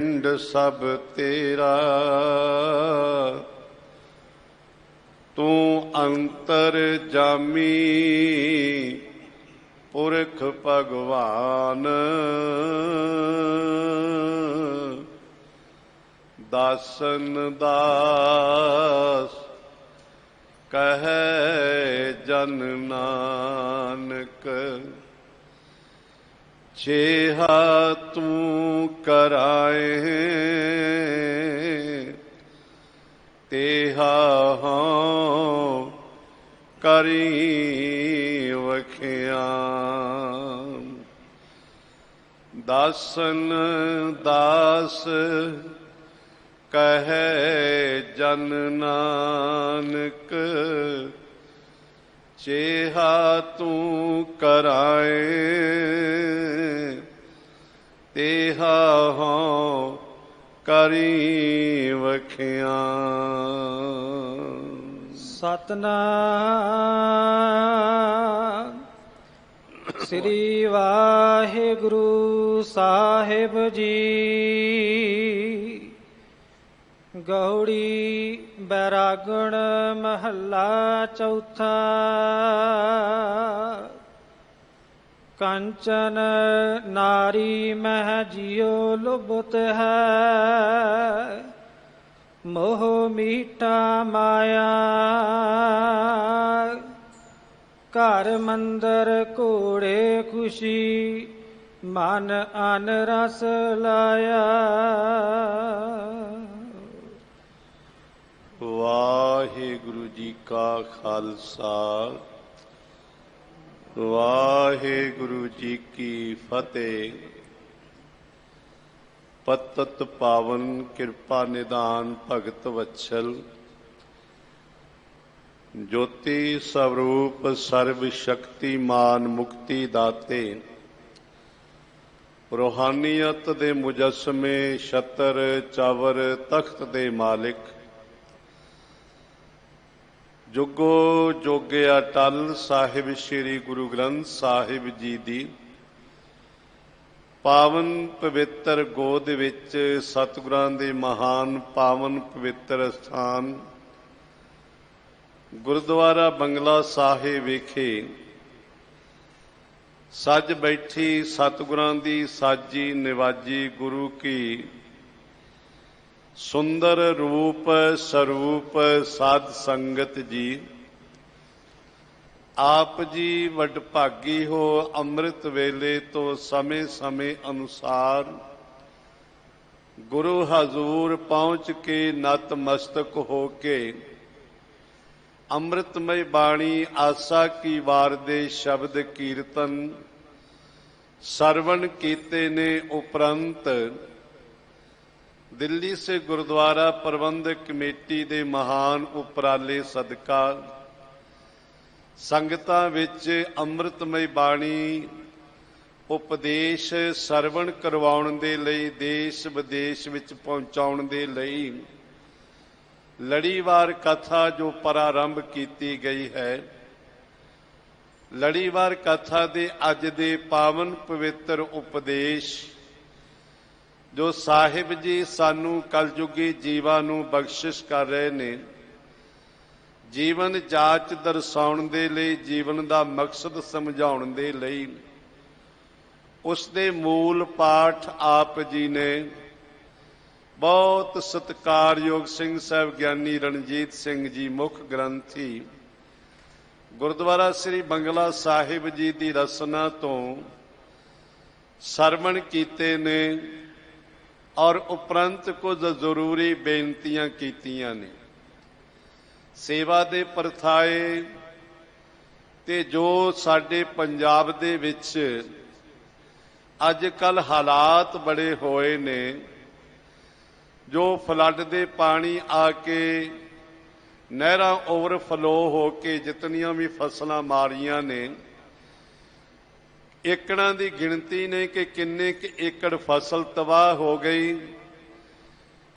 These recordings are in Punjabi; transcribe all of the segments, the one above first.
पिंड सब तेरा तू अंतर जामी पुरख भगवान। दासन दास कहे जन नानक छेहा तू कराए तेहा हों करी वखियाम। दासन दास कहे जन नानक चेहा तू कराए तेहा हों करी वखियाम। सतनाम श्री वाहिगुरु साहिब जी। गौड़ी बैरागण महला चौथा। कंचन नारी मह जियो लुभत है मोह मीठा माया। घर मंदर घोड़े खुशी मन अन रस लाया। वाहिगुरु जी का खालसा वाहिगुरु जी की फतेह। पतत पावन कृपा निदान भगत वत्सल ज्योति स्वरूप सर्व शक्तिमान मुक्ति दाते रूहानियत दे मुजस्मे छतर चावर तख्त दे मालिक जुगो जोगे अटल साहिब श्री गुरु ग्रंथ साहिब जी दी पावन पवित्र गोद विच सतगुरां दे महान पावन पवित्र स्थान गुरुद्वारा बंगला साहिब विखे सज बैठी सतगुरां दी साजी निवाजी गुरु की सुंदर रूप स्वरूप साध संगत जी। आप जी वडभागी हो अमृत वेले तो समय समय अनुसार गुरु हजूर पहुंच के नतमस्तक हो के अमृतमय बाणी आसा की वार दे शब्द कीर्तन सरवण कीते ने। उपरंत दिल्ली से गुरुद्वारा प्रबंधक कमेटी दे महान उपराले सदका संगतां विच अमृतमय बाणी उपदेश सरवण करवाउण दे लई देश विदेश विच पहुंचाउण दे लई लड़ीवार कथा जो प्रारंभ कीती गई है। लड़ीवार कथा दे अज दे पावन पवित्र उपदेश जो साहिब जी सानू कलयुगी जीवां नू बख्शिश कर रहे ने। जीवन जाच दर्शाउण दे लई जीवन दा मकसद समझाउण दे लई उस दे मूल पाठ आप जी ने बहुत सत्कारयोग सिंह साहब ज्ञानी रणजीत सिंह जी मुख ग्रंथी गुरुद्वारा श्री बंगला साहिब जी की रसना तो सरवण कीते ने और उपरंत कुछ जरूरी बेनतियां कीतियां ने। सेवा दे परथाए ते जो साडे पंजाब दे विच अजकल हालात बड़े होए ने जो फ्लड दे पानी आके नहरां ओवरफ्लो हो के जितनियां भी फसलां मारियां ने एकड़ां दी गिणती ने कि किन्ने एकड़ फसल तबाह हो गई,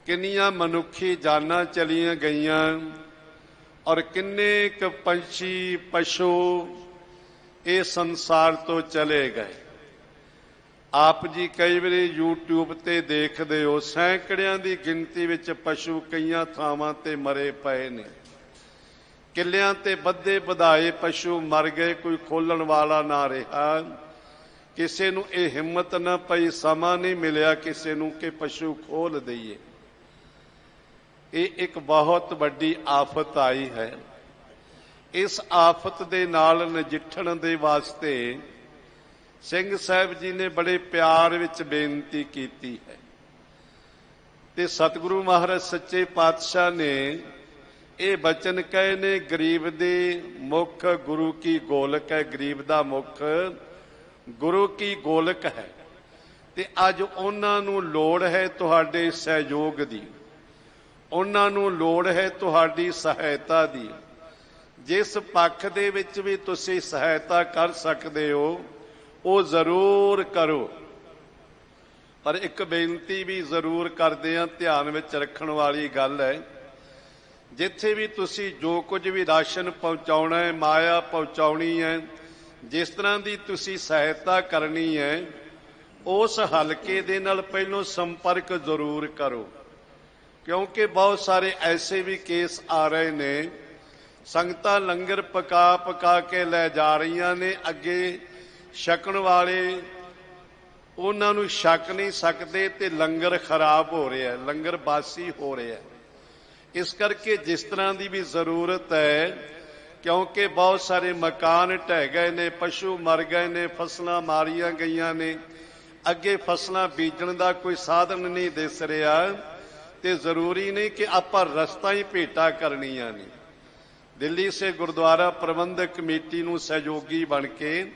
किन्नियां मनुखी जानां चलियां गईयां और किन्ने क पंछी पशु इस संसार तो चले गए। ਆਪ ਜੀ ਕਈ ਵਾਰੀ YouTube ਤੇ ਦੇਖਦੇ ਹੋ, ਸੈਂਕੜਿਆਂ ਦੀ ਗਿਣਤੀ ਵਿੱਚ ਪਸ਼ੂ ਕਈਆਂ ਥਾਵਾਂ ਤੇ ਮਰੇ ਪਏ ਨੇ। ਕਿੱਲਿਆਂ ਤੇ ਬੱਧੇ ਵਧਾਏ ਪਸ਼ੂ ਮਰ ਗਏ, ਕੋਈ ਖੋਲਣ ਵਾਲਾ ਨਾ ਰਿਹਾ। ਕਿਸੇ ਨੂੰ ਇਹ ਹਿੰਮਤ ਨਾ ਪਈ, ਸਮਾਂ ਨਹੀਂ ਮਿਲਿਆ ਕਿਸੇ ਨੂੰ ਕਿ ਪਸ਼ੂ ਖੋਲ ਦਈਏ। ਇਹ ਇੱਕ ਬਹੁਤ ਵੱਡੀ ਆਫਤ ਆਈ ਹੈ। ਇਸ ਆਫਤ ਦੇ ਨਾਲ ਨਜਿੱਠਣ ਦੇ ਵਾਸਤੇ ਸਿੰਘ ਸਾਹਿਬ ਜੀ ਨੇ ਬੜੇ ਪਿਆਰ ਵਿੱਚ ਬੇਨਤੀ ਕੀਤੀ ਹੈ ਤੇ ਸਤਿਗੁਰੂ ਮਹਾਰਾਜ ਸੱਚੇ ਪਾਤਸ਼ਾਹ ਨੇ ਇਹ ਬਚਨ ਕਹੇ ਨੇ, ਗਰੀਬ ਦੇ ਮੁਖ ਗੁਰੂ ਕੀ ਗੋਲਕ ਹੈ। ਗਰੀਬ ਦਾ ਮੁਖ ਗੁਰੂ ਕੀ ਗੋਲਕ ਹੈ ਤੇ ਅੱਜ ਉਹਨਾਂ ਨੂੰ ਲੋੜ ਹੈ ਤੁਹਾਡੇ ਸਹਿਯੋਗ ਦੀ, ਉਹਨਾਂ ਨੂੰ ਲੋੜ ਹੈ ਤੁਹਾਡੀ ਸਹਾਇਤਾ ਦੀ। ਜਿਸ ਪੱਖ ਦੇ ਵਿੱਚ ਵੀ ਤੁਸੀਂ ਸਹਾਇਤਾ ਕਰ ਸਕਦੇ ਹੋ ਉਹ ਜ਼ਰੂਰ ਕਰੋ। ਪਰ ਇੱਕ ਬੇਨਤੀ ਵੀ ਜ਼ਰੂਰ ਕਰਦੇ ਹਾਂ, ਧਿਆਨ ਵਿੱਚ ਰੱਖਣ ਵਾਲੀ ਗੱਲ ਹੈ। ਜਿੱਥੇ ਵੀ ਤੁਸੀਂ ਜੋ ਕੁਝ ਵੀ ਰਾਸ਼ਨ ਪਹੁੰਚਾਉਣਾ ਹੈ, ਮਾਇਆ ਪਹੁੰਚਾਉਣੀ ਹੈ, ਜਿਸ ਤਰ੍ਹਾਂ ਦੀ ਤੁਸੀਂ ਸਹਾਇਤਾ ਕਰਨੀ ਹੈ, ਉਸ ਹਲਕੇ ਦੇ ਨਾਲ ਪਹਿਲੋਂ ਸੰਪਰਕ ਜ਼ਰੂਰ ਕਰੋ। ਕਿਉਂਕਿ ਬਹੁਤ ਸਾਰੇ ਐਸੇ ਵੀ ਕੇਸ ਆ ਰਹੇ ਨੇ, ਸੰਗਤਾਂ ਲੰਗਰ ਪਕਾ ਪਕਾ ਕੇ ਲੈ ਜਾ ਰਹੀਆਂ ਨੇ, ਅੱਗੇ ਛਕਣ ਵਾਲੇ ਉਹਨਾਂ ਨੂੰ ਛਕ ਨਹੀਂ ਸਕਦੇ ਤੇ ਲੰਗਰ ਖਰਾਬ ਹੋ ਰਿਹਾ, ਲੰਗਰ ਬਾਸੀ ਹੋ ਰਿਹਾ। ਇਸ ਕਰਕੇ ਜਿਸ ਤਰ੍ਹਾਂ ਦੀ ਵੀ ਜ਼ਰੂਰਤ ਹੈ, ਕਿਉਂਕਿ ਬਹੁਤ ਸਾਰੇ ਮਕਾਨ ਢਹਿ ਗਏ ਨੇ, ਪਸ਼ੂ ਮਰ ਗਏ ਨੇ, ਫਸਲਾਂ ਮਾਰੀਆਂ ਗਈਆਂ ਨੇ, ਅੱਗੇ ਫਸਲਾਂ ਬੀਜਣ ਦਾ ਕੋਈ ਸਾਧਨ ਨਹੀਂ ਦਿਸ ਰਿਹਾ ਤੇ ਜ਼ਰੂਰੀ ਨਹੀਂ ਕਿ ਆਪਾਂ ਰਸਤਾ ਹੀ ਭੇਟਾ ਕਰਨੀਆਂ ਨੇ। ਦਿੱਲੀ ਸੇ ਗੁਰਦੁਆਰਾ ਪ੍ਰਬੰਧਕ ਕਮੇਟੀ ਨੂੰ ਸਹਿਯੋਗੀ ਬਣ ਕੇ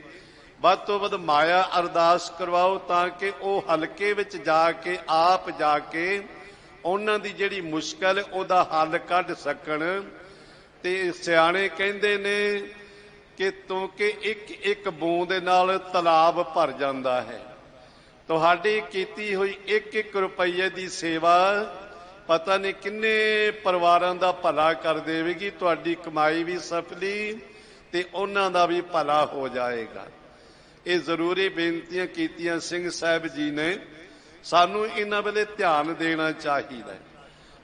ਵੱਧ ਤੋਂ ਵੱਧ ਮਾਇਆ ਅਰਦਾਸ ਕਰਵਾਓ ਤਾਂ ਕਿ ਉਹ ਹਲਕੇ ਵਿੱਚ ਜਾ ਕੇ ਆਪ ਜਾ ਕੇ ਉਹਨਾਂ ਦੀ ਜਿਹੜੀ ਮੁਸ਼ਕਲ ਉਹਦਾ ਹੱਲ ਕੱਢ ਸਕਣ। ਤੇ ਸਿਆਣੇ ਕਹਿੰਦੇ ਨੇ ਕਿ ਕਿਉਂਕਿ ਇੱਕ ਇੱਕ ਬੂੰਦ ਦੇ ਨਾਲ ਤਲਾਬ ਭਰ ਜਾਂਦਾ ਹੈ। ਤੁਹਾਡੀ ਕੀਤੀ ਹੋਈ ਇੱਕ ਇੱਕ ਰੁਪਈਏ ਦੀ ਸੇਵਾ ਪਤਾ ਨਹੀਂ ਕਿੰਨੇ ਪਰਿਵਾਰਾਂ ਦਾ ਭਲਾ ਕਰ ਦੇਵੇਗੀ। ਤੁਹਾਡੀ ਕਮਾਈ ਵੀ ਸਫਲੀ ਤੇ ਉਹਨਾਂ ਦਾ ਵੀ ਭਲਾ ਹੋ ਜਾਏਗਾ। ਇਹ ਜ਼ਰੂਰੀ ਬੇਨਤੀਆਂ ਕੀਤੀਆਂ ਸਿੰਘ ਸਾਹਿਬ ਜੀ ਨੇ, ਸਾਨੂੰ ਇਹਨਾਂ ਵੇਲੇ ਧਿਆਨ ਦੇਣਾ ਚਾਹੀਦਾ ਹੈ।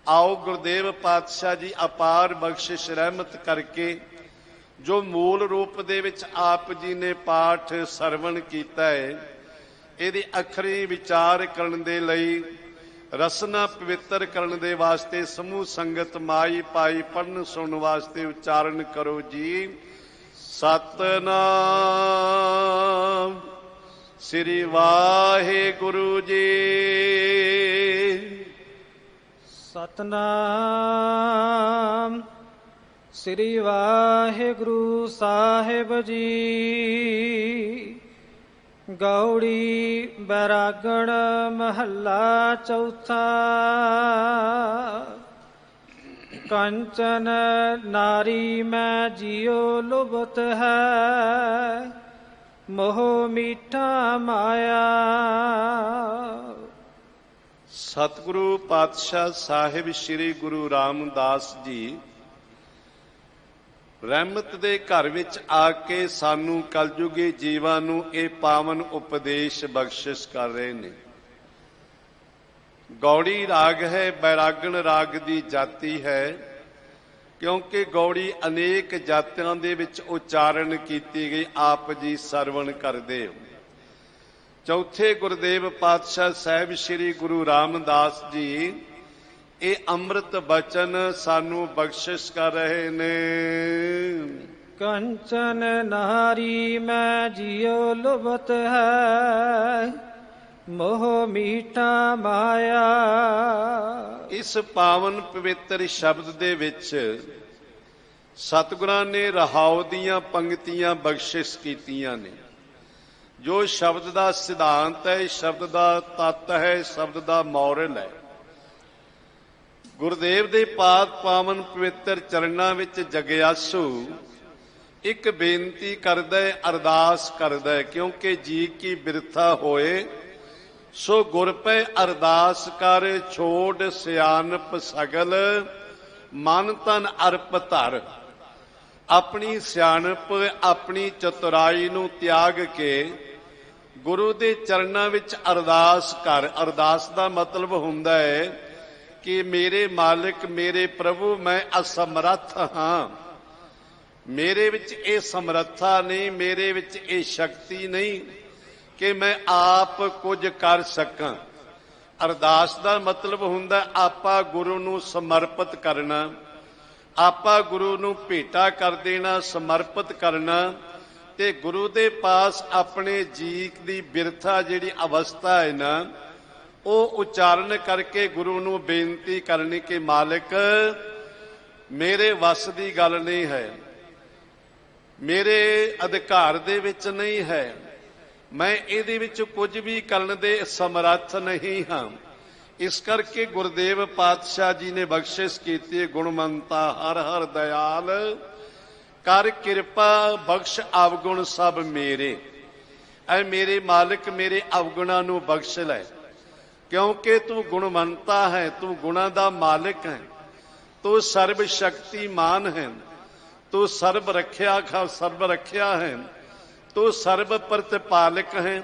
ਆਓ ਗੁਰਦੇਵ ਪਾਤਸ਼ਾਹ ਜੀ ਅਪਾਰ ਬਖਸ਼ਿਸ਼ ਰਹਿਮਤ ਕਰਕੇ ਜੋ ਮੂਲ ਰੂਪ ਦੇ ਵਿੱਚ ਆਪ ਜੀ ਨੇ ਪਾਠ ਸਰਵਣ ਕੀਤਾ ਹੈ, ਇਹਦੇ ਅੱਖਰੀ ਵਿਚਾਰ ਕਰਨ ਦੇ ਲਈ, ਰਸਨਾ ਪਵਿੱਤਰ ਕਰਨ ਦੇ ਵਾਸਤੇ ਸਮੂਹ ਸੰਗਤ ਮਾਈ ਪਾਈ ਪੜਨ ਸੁਣਨ ਵਾਸਤੇ ਉਚਾਰਨ ਕਰੋ ਜੀ। ਸਤਨਾਮ ਸ੍ਰੀ ਵਾਹਿਗੁਰੂ ਜੀ। ਸਤਨਾਮ ਸ੍ਰੀ ਵਾਹਿਗੁਰੂ ਸਾਹਿਬ ਜੀ। ਗੌੜੀ ਬੈਰਾਗਣ ਮਹੱਲਾ ਚੌਥਾ। ਕੰਚਨ ਨਾਰੀ ਮੈਂ ਜਿਉ ਲੁਭਤ ਹੈ, ਮੋਹ ਮੀਠਾ ਮਾਇਆ। ਸਤਿਗੁਰੂ ਪਾਤਸ਼ਾਹ ਸਾਹਿਬ ਸ੍ਰੀ ਗੁਰੂ ਰਾਮਦਾਸ ਜੀ ਰਹਿਮਤ ਦੇ ਘਰ ਵਿੱਚ ਆ ਕੇ ਸਾਨੂੰ ਕਲਯੁਗੀ ਜੀਵਾਂ ਨੂੰ ਇਹ ਪਾਵਨ ਉਪਦੇਸ਼ ਬਖਸ਼ਿਸ਼ ਕਰ ਰਹੇ ਨੇ। ਗੌੜੀ ਰਾਗ ਹੈ, ਬੈਰਾਗਣ ਰਾਗ ਦੀ ਜਾਤੀ ਹੈ, ਕਿਉਂਕਿ ਗੌੜੀ ਅਨੇਕ ਜਾਤੀਆਂ ਦੇ ਵਿੱਚ ਉਚਾਰਨ ਕੀਤੀ ਗਈ। ਆਪ ਜੀ ਸਰਵਣ ਕਰਦੇ ਹੋ। ਚੌਥੇ ਗੁਰਦੇਵ ਪਾਤਸ਼ਾਹ ਸਾਹਿਬ ਸ੍ਰੀ ਗੁਰੂ ਰਾਮਦਾਸ ਜੀ ਇਹ ਅੰਮ੍ਰਿਤ ਬਚਨ ਸਾਨੂੰ ਬਖਸ਼ਿਸ਼ ਕਰ ਰਹੇ ਨੇ। ਕੰਚਨ ਨਾਰੀ ਮੈਂ ਜਿਉ ਲੁਭਤ ਹੈ, ਮੋਹ ਮੀਠਾ ਮਾਇਆ। ਇਸ ਪਾਵਨ ਪਵਿੱਤਰ ਸ਼ਬਦ ਦੇ ਵਿੱਚ ਸਤਿਗੁਰਾਂ ਨੇ ਰਹਾਉ ਦੀਆਂ ਪੰਕਤੀਆਂ ਬਖਸ਼ਿਸ਼ ਕੀਤੀਆਂ ਨੇ। ਜੋ ਸ਼ਬਦ ਦਾ ਸਿਧਾਂਤ ਹੈ, ਸ਼ਬਦ ਦਾ ਤੱਤ ਹੈ, ਸ਼ਬਦ ਦਾ ਮੋਰਲ ਹੈ। ਗੁਰਦੇਵ ਦੇ ਪਾਕ ਪਾਵਨ ਪਵਿੱਤਰ ਚਰਨਾਂ ਵਿੱਚ ਜਗਿਆਸੂ ਇੱਕ ਬੇਨਤੀ ਕਰਦਾ ਹੈ, ਅਰਦਾਸ ਕਰਦਾ ਹੈ, ਕਿਉਂਕਿ ਜੀ ਕੀ ਬਿਰਥਾ ਹੋਏ ਸੋ ਗੁਰ ਪੈ ਅਰਦਾਸ ਕਰ, ਛੋੜ ਸਿਆਣਪ ਸਗਲ ਮਨ ਤਨ ਅਰਪ ਧਰ। ਆਪਣੀ ਸਿਆਣਪ, ਆਪਣੀ ਚਤੁਰਾਈ ਨੂੰ ਤਿਆਗ ਕੇ ਗੁਰੂ ਦੇ ਚਰਨਾਂ ਵਿੱਚ ਅਰਦਾਸ ਕਰ। ਅਰਦਾਸ ਦਾ ਮਤਲਬ ਹੁੰਦਾ ਹੈ ਕਿ ਮੇਰੇ ਮਾਲਿਕ, ਮੇਰੇ ਪ੍ਰਭੂ, ਮੈਂ ਅਸਮਰੱਥ ਹਾਂ, ਮੇਰੇ ਵਿੱਚ ਇਹ ਸਮਰੱਥਾ ਨਹੀਂ, ਮੇਰੇ ਵਿੱਚ ਇਹ ਸ਼ਕਤੀ ਨਹੀਂ ਕਿ ਮੈਂ ਆਪ ਕੁਝ ਕਰ ਸਕਾਂ। ਅਰਦਾਸ ਦਾ ਮਤਲਬ ਹੁੰਦਾ ਆਪਾਂ ਗੁਰੂ ਨੂੰ ਸਮਰਪਿਤ ਕਰਨਾ, ਆਪਾਂ ਗੁਰੂ ਨੂੰ ਭੇਟਾ ਕਰ ਦੇਣਾ, ਸਮਰਪਿਤ ਕਰਨਾ, ਤੇ ਗੁਰੂ ਦੇ ਪਾਸ ਆਪਣੇ ਜੀਵ ਦੀ ਬਿਰਥਾ ਜਿਹੜੀ ਅਵਸਥਾ ਹੈ ਨਾ, ਉਹ ਉਚਾਰਨ ਕਰਕੇ ਗੁਰੂ ਨੂੰ ਬੇਨਤੀ ਕਰਨੀ ਕਿ ਮਾਲਿਕ ਮੇਰੇ ਵੱਸ ਦੀ ਗੱਲ ਨਹੀਂ ਹੈ, ਮੇਰੇ ਅਧਿਕਾਰ ਦੇ ਵਿੱਚ ਨਹੀਂ ਹੈ, ਮੈਂ ਇਹਦੇ ਵਿੱਚ ਕੁਝ ਵੀ ਕਰਨ ਦੇ ਸਮਰੱਥ ਨਹੀਂ ਹਾਂ। ਇਸ ਕਰਕੇ ਗੁਰਦੇਵ ਪਾਤਸ਼ਾਹ ਜੀ ਨੇ ਬਖਸ਼ਿਸ਼ ਕੀਤੀ, ਗੁਣਮੰਤਾ ਹਰ ਹਰ ਦਇਆਲ, ਕਰ ਕਿਰਪਾ ਬਖਸ਼ ਅਵਗੁਣ ਸਭ ਮੇਰੇ। ਐ ਮੇਰੇ ਮਾਲਿਕ ਮੇਰੇ ਅਵਗੁਣਾਂ ਨੂੰ ਬਖਸ਼ ਲੈ, ਕਿਉਂਕਿ ਤੂੰ ਗੁਣਵੰਤਾ ਹੈ, ਤੂੰ ਗੁਣਾਂ ਦਾ ਮਾਲਿਕ ਹੈ, ਤੂੰ ਸਰਬ ਸ਼ਕਤੀਮਾਨ ਹੈ, ਤੂੰ ਸਰਬ ਰੱਖਿਆ ਹੈ, ਤੂੰ ਸਰਬ ਪ੍ਰਤਿਪਾਲਕ ਹੈ।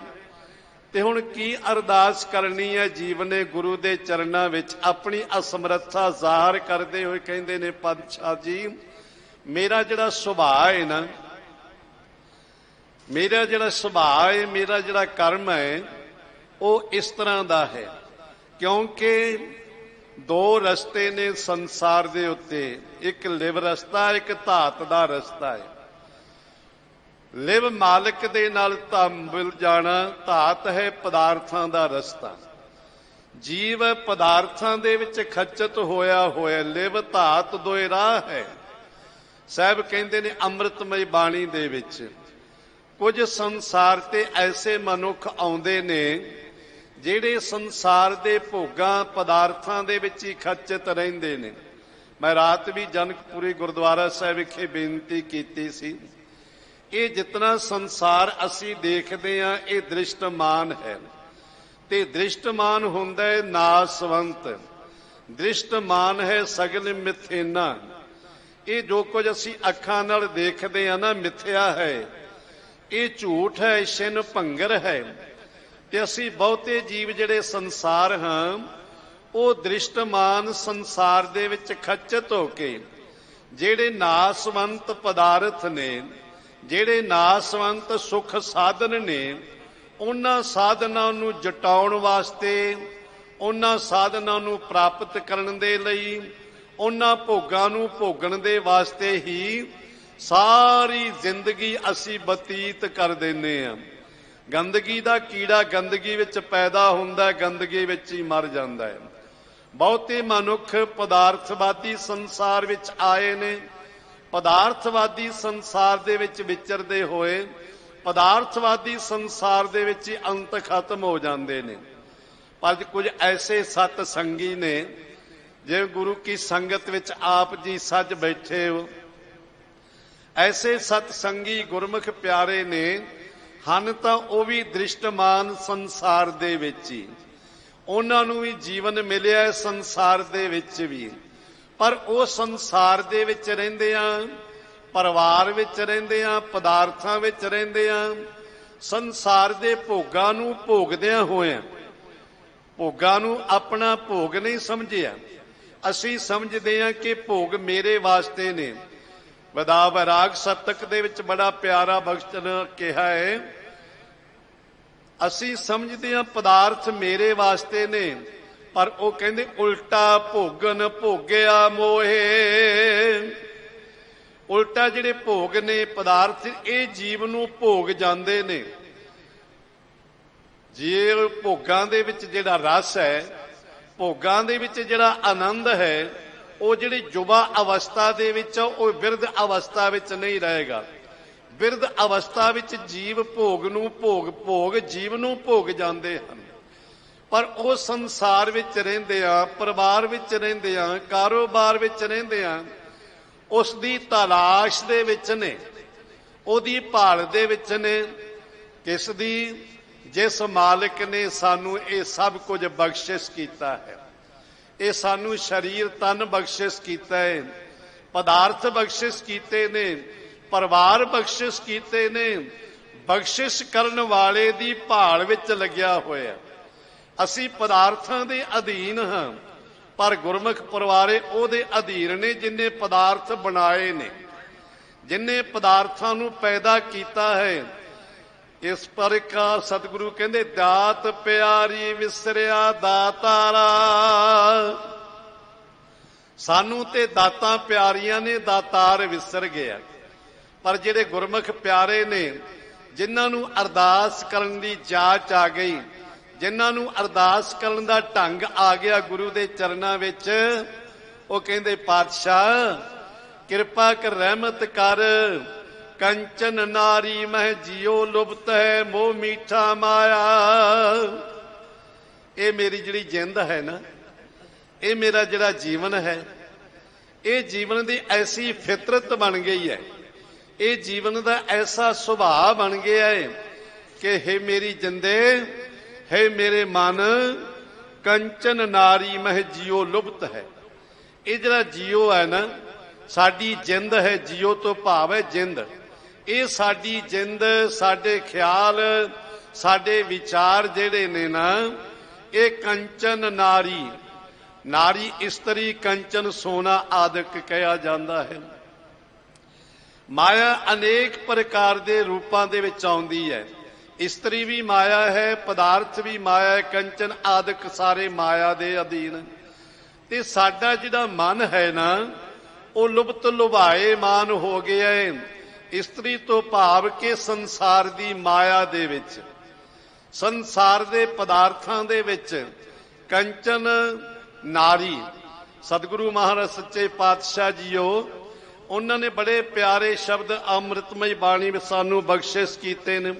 ਤੇ ਹੁਣ ਕੀ ਅਰਦਾਸ ਕਰਨੀ ਹੈ? ਜੀਵ ਨੇ ਗੁਰੂ ਦੇ ਚਰਨਾਂ ਵਿੱਚ ਆਪਣੀ ਅਸਮਰੱਥਾ ਜ਼ਾਹਰ ਕਰਦੇ ਹੋਏ ਕਹਿੰਦੇ ਨੇ, ਪਾਤਸ਼ਾਹ ਜੀ ਮੇਰਾ ਜਿਹੜਾ ਸੁਭਾਅ ਹੈ ਨਾ, ਮੇਰਾ ਜਿਹੜਾ ਸੁਭਾਅ ਹੈ, ਮੇਰਾ ਜਿਹੜਾ ਕਰਮ ਹੈ, ਉਹ ਇਸ ਤਰ੍ਹਾਂ ਦਾ ਹੈ। ਕਿਉਂਕਿ ਦੋ ਰਸਤੇ ਨੇ ਸੰਸਾਰ ਦੇ ਉੱਤੇ, ਇੱਕ ਲਿਵ ਰਸਤਾ, ਇੱਕ ਧਾਤ ਦਾ ਰਸਤਾ ਹੈ। ਲਿਵ ਮਾਲਕ ਦੇ ਨਾਲ ਮਿਲ ਜਾਣਾ, ਧਾਤ ਹੈ ਪਦਾਰਥਾਂ ਦਾ ਰਸਤਾ। ਜੀਵ ਪਦਾਰਥਾਂ ਦੇ ਵਿੱਚ ਖੱਚਤ ਹੋਇਆ ਹੋਇਆ, ਲਿਵ ਧਾਤ ਦੋਏ ਰਾਹ ਹੈ। ਸਾਹਿਬ ਕਹਿੰਦੇ ਨੇ ਅੰਮ੍ਰਿਤਮਈ ਬਾਣੀ ਦੇ ਵਿੱਚ, ਕੁਝ ਸੰਸਾਰ ਤੇ ਐਸੇ ਮਨੁੱਖ ਆਉਂਦੇ ਨੇ ਜਿਹੜੇ ਸੰਸਾਰ ਦੇ ਭੋਗਾਂ ਪਦਾਰਥਾਂ ਦੇ ਵਿੱਚ ਹੀ ਖੱਚਤ ਰਹਿੰਦੇ ਨੇ। ਮੈਂ ਰਾਤ ਵੀ ਜਨਕਪੁਰੀ ਗੁਰਦੁਆਰਾ ਸਾਹਿਬ ਵਿਖੇ ਬੇਨਤੀ ਕੀਤੀ ਸੀ, ਇਹ ਜਿਤਨਾ ਸੰਸਾਰ ਅਸੀਂ ਦੇਖਦੇ ਹਾਂ ਇਹ ਦ੍ਰਿਸ਼ਟਮਾਨ ਹੈ, ਤੇ ਦ੍ਰਿਸ਼ਟਮਾਨ ਹੁੰਦਾ ਹੈ ਨਾਸਵੰਤ, ਦ੍ਰਿਸ਼ਟਮਾਨ ਹੈ ਸਗਲ ਮਿਥੇਨਾ। ਇਹ ਜੋ ਕੁਝ ਅਸੀਂ ਅੱਖਾਂ ਨਾਲ ਦੇਖਦੇ ਹਾਂ ਨਾ, ਮਿਥਿਆ ਹੈ, ਇਹ ਝੂਠ ਹੈ, ਛਿਨ ਭੰਗਰ ਹੈ। ਤੇ ਅਸੀਂ ਬਹੁਤੇ ਜੀਵ ਜਿਹੜੇ ਸੰਸਾਰ ਹਾਂ, ਉਹ ਦ੍ਰਿਸ਼ਟਮਾਨ ਸੰਸਾਰ ਦੇ ਵਿੱਚ ਖੱਚਤ ਹੋ ਕੇ ਜਿਹੜੇ ਨਾਸਵੰਤ ਪਦਾਰਥ ਨੇ, ਜਿਹੜੇ ਨਾਸਵੰਤ ਸੁਖ ਸਾਧਨ ਨੇ, ਉਹਨਾਂ ਸਾਧਨਾਂ ਨੂੰ ਜਟਾਉਣ ਵਾਸਤੇ, ਉਹਨਾਂ ਸਾਧਨਾਂ ਨੂੰ ਪ੍ਰਾਪਤ ਕਰਨ ਦੇ ਲਈ, ਉਹਨਾਂ ਭੋਗਾਂ ਨੂੰ ਭੋਗਣ ਦੇ ਵਾਸਤੇ ਹੀ ਸਾਰੀ ਜ਼ਿੰਦਗੀ ਅਸੀਂ ਬਤੀਤ ਕਰ ਦਿੰਦੇ ਹਾਂ। ਗੰਦਗੀ ਦਾ ਕੀੜਾ ਗੰਦਗੀ ਵਿੱਚ ਪੈਦਾ ਹੁੰਦਾ, ਗੰਦਗੀ ਵਿੱਚ ਹੀ ਮਰ ਜਾਂਦਾ ਹੈ। ਬਹੁਤੇ ਮਨੁੱਖ ਪਦਾਰਥਵਾਦੀ ਸੰਸਾਰ ਵਿੱਚ ਆਏ ਨੇ, ਪਦਾਰਥਵਾਦੀ ਸੰਸਾਰ ਦੇ ਵਿੱਚ ਵਿਚਰਦੇ ਹੋਏ ਪਦਾਰਥਵਾਦੀ ਸੰਸਾਰ ਦੇ ਵਿੱਚ ਹੀ ਅੰਤ ਖਤਮ ਹੋ ਜਾਂਦੇ ਨੇ। ਪਰ ਕੁਝ ਐਸੇ ਸਤ ਸੰਗੀ ਨੇ, ਜਿਵੇਂ ਗੁਰੂ ਕੀ ਸੰਗਤ ਵਿੱਚ ਆਪ ਜੀ ਸੱਜ ਬੈਠੇ ਹੋ, ਐਸੇ ਸਤ ਸੰਗੀ ਗੁਰਮੁਖ ਪਿਆਰੇ ਨੇ ਹਨ, ਤਾਂ ਉਹ ਵੀ ਦ੍ਰਿਸ਼ਟਮਾਨ ਸੰਸਾਰ ਦੇ ਵਿੱਚ ਹੀ, ਉਹਨਾਂ ਨੂੰ ਵੀ ਜੀਵਨ ਮਿਲਿਆ ਸੰਸਾਰ ਦੇ ਵਿੱਚ ਵੀ। ਪਰ ਉਹ ਸੰਸਾਰ ਦੇ ਵਿੱਚ ਰਹਿੰਦੇ ਆ, ਪਰਿਵਾਰ ਵਿੱਚ ਰਹਿੰਦੇ ਆ, ਪਦਾਰਥਾਂ ਵਿੱਚ ਰਹਿੰਦੇ ਆ, ਸੰਸਾਰ ਦੇ ਭੋਗਾਂ ਨੂੰ ਭੋਗਦਿਆਂ ਹੋਇਆਂ, ਭੋਗਾਂ ਨੂੰ ਆਪਣਾ ਭੋਗ ਨਹੀਂ ਸਮਝਿਆ। ਅਸੀਂ ਸਮਝਦੇ ਹਾਂ ਕਿ ਭੋਗ ਮੇਰੇ ਵਾਸਤੇ ਨੇ। ਵਦਾ ਵੈਰਾਗ ਸਤਕ ਦੇ ਵਿੱਚ ਬੜਾ ਪਿਆਰਾ ਬਖਸ਼ਣ ਕਿਹਾ ਹੈ, ਅਸੀਂ ਸਮਝਦੇ ਹਾਂ ਪਦਾਰਥ ਮੇਰੇ ਵਾਸਤੇ ਨੇ, ਪਰ ਉਹ ਕਹਿੰਦੇ ਉਲਟਾ ਭੋਗਨ ਭੋਗਿਆ ਮੋਹੇ। ਉਲਟਾ ਜਿਹੜੇ ਭੋਗ ਨੇ ਪਦਾਰਥ, ਇਹ ਜੀਵ ਨੂੰ ਭੋਗ ਜਾਂਦੇ ਨੇ। ਜੇ ਭੋਗਾਂ ਦੇ ਵਿੱਚ ਜਿਹੜਾ ਰਸ ਹੈ, ਭੋਗਾਂ ਦੇ ਵਿੱਚ ਜਿਹੜਾ ਆਨੰਦ ਹੈ, ਉਹ ਜਿਹੜੀ ਯੁਵਾ ਅਵਸਥਾ ਦੇ ਵਿੱਚ, ਉਹ ਬਿਰਧ ਅਵਸਥਾ ਵਿੱਚ ਨਹੀਂ ਰਹੇਗਾ। ਬਿਰਧ ਅਵਸਥਾ ਵਿੱਚ ਜੀਵ ਭੋਗ ਨੂੰ ਭੋਗ ਜੀਵ ਨੂੰ ਭੋਗ ਜਾਂਦੇ ਹਨ। ਪਰ ਉਹ ਸੰਸਾਰ ਵਿੱਚ ਰਹਿੰਦੇ ਆ, ਪਰਿਵਾਰ ਵਿੱਚ ਰਹਿੰਦੇ ਆ, ਕਾਰੋਬਾਰ ਵਿੱਚ ਰਹਿੰਦੇ ਆ, ਉਸ ਦੀ ਤਲਾਸ਼ ਦੇ ਵਿੱਚ ਨੇ, ਉਹਦੀ ਭਾਲ ਦੇ ਵਿੱਚ ਨੇ। ਕਿਸ ਦੀ? ਜਿਸ ਮਾਲਿਕ ਨੇ ਸਾਨੂੰ ਇਹ ਸਭ ਕੁਝ ਬਖਸ਼ਿਸ਼ ਕੀਤਾ ਹੈ। ਇਹ ਸਾਨੂੰ ਸਰੀਰ ਤਨ ਬਖਸ਼ਿਸ਼ ਕੀਤਾ ਹੈ, ਪਦਾਰਥ ਬਖਸ਼ਿਸ਼ ਕੀਤੇ ਨੇ, ਪਰਿਵਾਰ ਬਖਸ਼ਿਸ਼ ਕੀਤੇ ਨੇ, ਬਖਸ਼ਿਸ਼ ਕਰਨ ਵਾਲੇ ਦੀ ਭਾਲ ਵਿੱਚ ਲੱਗਿਆ ਹੋਇਆ। ਅਸੀਂ ਪਦਾਰਥਾਂ ਦੇ ਅਧੀਨ ਹਾਂ, ਪਰ ਗੁਰਮੁਖ ਪਰਿਵਾਰੇ ਉਹਦੇ ਅਧੀਨ ਨੇ ਜਿਨ੍ਹਾਂ ਪਦਾਰਥ ਬਣਾਏ ਨੇ, ਜਿਨ੍ਹਾਂ ਪਦਾਰਥਾਂ ਨੂੰ ਪੈਦਾ ਕੀਤਾ ਹੈ। ਇਸ ਪ੍ਰਕਾਰ ਸਤਿਗੁਰੂ ਕਹਿੰਦੇ ਦਾਤ ਪਿਆਰੀ ਵਿਸਰਿਆ ਦਾਤਾਰਾ। ਸਾਨੂੰ ਤੇ ਦਾਤਾਂ ਪਿਆਰੀਆਂ ਨੇ, ਦਾਤਾਰ ਵਿਸਰ ਗਿਆ। ਪਰ ਜਿਹੜੇ ਗੁਰਮੁਖ ਪਿਆਰੇ ਨੇ, ਜਿਨ੍ਹਾਂ ਨੂੰ ਅਰਦਾਸ ਕਰਨ ਦੀ ਜਾਚ ਆ ਗਈ, ਜਿਨ੍ਹਾਂ ਨੂੰ ਅਰਦਾਸ ਕਰਨ ਦਾ ਢੰਗ ਆ ਗਿਆ ਗੁਰੂ ਦੇ ਚਰਨਾਂ ਵਿੱਚ, ਉਹ ਕਹਿੰਦੇ ਪਾਤਸ਼ਾਹ ਕਿਰਪਾ ਕਰ, ਰਹਿਮਤ ਕਰ। ਕੰਚਨ ਨਾਰੀ ਮਹਿ ਜਿਉ ਲੁਭਤ ਹੈ ਮੋਹ ਮੀਠਾ ਮਾਇਆ। ਇਹ ਮੇਰੀ ਜਿਹੜੀ ਜਿੰਦ ਹੈ ਨਾ, ਇਹ ਮੇਰਾ ਜਿਹੜਾ ਜੀਵਨ ਹੈ, ਇਹ ਜੀਵਨ ਦੀ ਐਸੀ ਫਿਤਰਤ ਬਣ ਗਈ ਹੈ, ਇਹ ਜੀਵਨ ਦਾ ਐਸਾ ਸੁਭਾਅ ਬਣ ਗਿਆ ਹੈ ਕਿ ਹੈ ਮੇਰੀ ਜਿੰਦੇ, ਹੈ ਮੇਰੇ ਮਨ, ਕੰਚਨ ਨਾਰੀ ਮਹਿ ਜਿਉ ਲੁਭਤ ਹੈ। ਇਹ ਜਿਹੜਾ ਜਿਉ ਹੈ ਨਾ, ਸਾਡੀ ਜਿੰਦ ਹੈ, ਜਿਉ ਤੋਂ ਭਾਵ ਹੈ ਜਿੰਦ। ਇਹ ਸਾਡੀ ਜਿੰਦ, ਸਾਡੇ ਖਿਆਲ, ਸਾਡੇ ਵਿਚਾਰ ਜਿਹੜੇ ਨੇ ਨਾ, ਇਹ ਕੰਚਨ ਨਾਰੀ, ਨਾਰੀ ਇਸਤਰੀ, ਕੰਚਨ ਸੋਨਾ ਆਦਿਕ ਕਿਹਾ ਜਾਂਦਾ ਹੈ। ਮਾਇਆ ਅਨੇਕ ਪ੍ਰਕਾਰ ਦੇ ਰੂਪਾਂ ਦੇ ਵਿੱਚ ਆਉਂਦੀ ਹੈ। ਇਸਤਰੀ ਵੀ ਮਾਇਆ ਹੈ, ਪਦਾਰਥ ਵੀ ਮਾਇਆ ਹੈ, ਕੰਚਨ ਆਦਿਕ ਸਾਰੇ ਮਾਇਆ ਦੇ ਅਧੀਨ। ਤੇ ਸਾਡਾ ਜਿਹੜਾ ਮਨ ਹੈ ਨਾ, ਉਹ ਲੁਭਤ ਲੁਭਾਏ ਮਾਨ ਹੋ ਗਿਆ ਹੈ ਇਸਤਰੀ ਤੋਂ ਭਾਵ ਕਿ ਸੰਸਾਰ ਦੀ ਮਾਇਆ ਦੇ ਵਿੱਚ, ਸੰਸਾਰ ਦੇ ਪਦਾਰਥਾਂ ਦੇ ਵਿੱਚ। ਕੰਚਨ ਨਾਰੀ ਸਤਿਗੁਰੂ ਮਹਾਰਾਜ ਸੱਚੇ ਪਾਤਸ਼ਾਹ ਜੀਓ, ਉਹਨਾਂ ਨੇ ਬੜੇ ਪਿਆਰੇ ਸ਼ਬਦ ਅੰਮ੍ਰਿਤਮਈ ਬਾਣੀ ਵਿੱਚ ਸਾਨੂੰ ਬਖਸ਼ਿਸ਼ ਕੀਤੇ ਨੇ।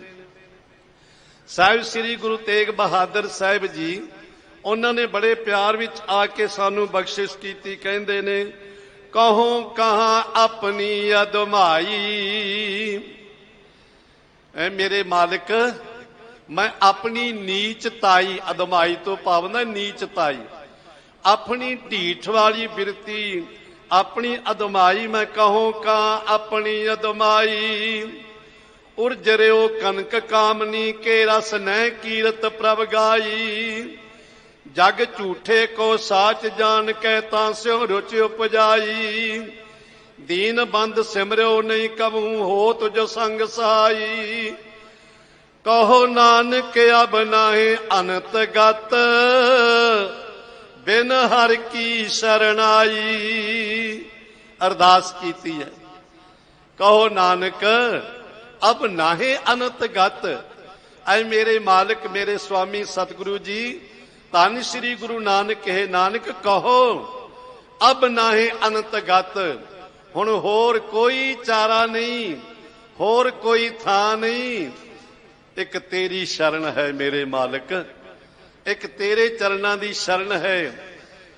ਸਾਹਿਬ ਸ੍ਰੀ ਗੁਰੂ ਤੇਗ ਬਹਾਦਰ ਸਾਹਿਬ ਜੀ, ਉਹਨਾਂ ਨੇ ਬੜੇ ਪਿਆਰ ਵਿੱਚ ਆ ਕੇ ਸਾਨੂੰ ਬਖਸ਼ਿਸ਼ ਕੀਤੀ। ਕਹਿੰਦੇ ਨੇ ਕਹੋ ਕਹਾਂ ਆਪਣੀ ਅਦਮਾਈ। ਐ ਮੇਰੇ ਮਾਲਕ, ਮੈਂ ਆਪਣੀ ਨੀਚਤਾਈ, ਅਦਮਾਈ ਤੋਂ ਭਾਵਨਾ ਨੀਚਤਾਈ, ਆਪਣੀ ਢੀਠ ਵਾਲੀ ਬਿਰਤੀ, ਆਪਣੀ ਅਦਮਾਈ ਮੈਂ ਕਹੋ ਕਾਂ ਆਪਣੀ ਅਦਮਾਈ। ਉਰਜਰਿਓ ਕਨਕ ਕਾਮਨੀ ਕੇ ਰਸ ਨੈ ਕੀਰਤ ਪ੍ਰਭ ਗਾਈ। ਜਗ ਝੂਠੇ ਕੋ ਸਾਚ ਜਾਣ ਕੇ ਤਾਂ ਸਿਉ ਰੁਚ ਉਪਜਾਈ। ਦੀਨ ਬੰਦ ਸਿਮਰਿਓ ਨਹੀਂ ਕਬੂ ਹੋ ਤੁਜ ਸੰਗ ਸਹਾਈ। ਕਹੋ ਨਾਨਕ ਅਬ ਨਾਹੀ ਅਨੰਤ ਗਤ ਬਿਨ ਹਰ ਕੀ ਸ਼ਰਨਾਈ। ਅਰਦਾਸ ਕੀਤੀ ਹੈ, ਕਹੋ ਨਾਨਕ ਅਬ ਨਾਹੀ ਅਨੰਤ ਗਤ। ਐ ਮੇਰੇ ਮਾਲਕ, ਮੇਰੇ ਸੁਆਮੀ ਸਤਿਗੁਰੂ ਜੀ, ਧੰਨ ਸ੍ਰੀ ਗੁਰੂ ਨਾਨਕ ਹੈ, ਨਾਨਕ ਕਹੋ ਅਬ ਨਾਹੀ ਅਨੰਤ ਗਤ। ਹੁਣ ਹੋਰ ਕੋਈ ਚਾਰਾ ਨਹੀਂ, ਹੋਰ ਕੋਈ ਥਾਂ ਨਹੀਂ। ਇੱਕ ਤੇਰੀ ਸ਼ਰਨ ਹੈ ਮੇਰੇ ਮਾਲਕ, ਇੱਕ ਤੇਰੇ ਚਰਨਾਂ ਦੀ ਸ਼ਰਨ ਹੈ।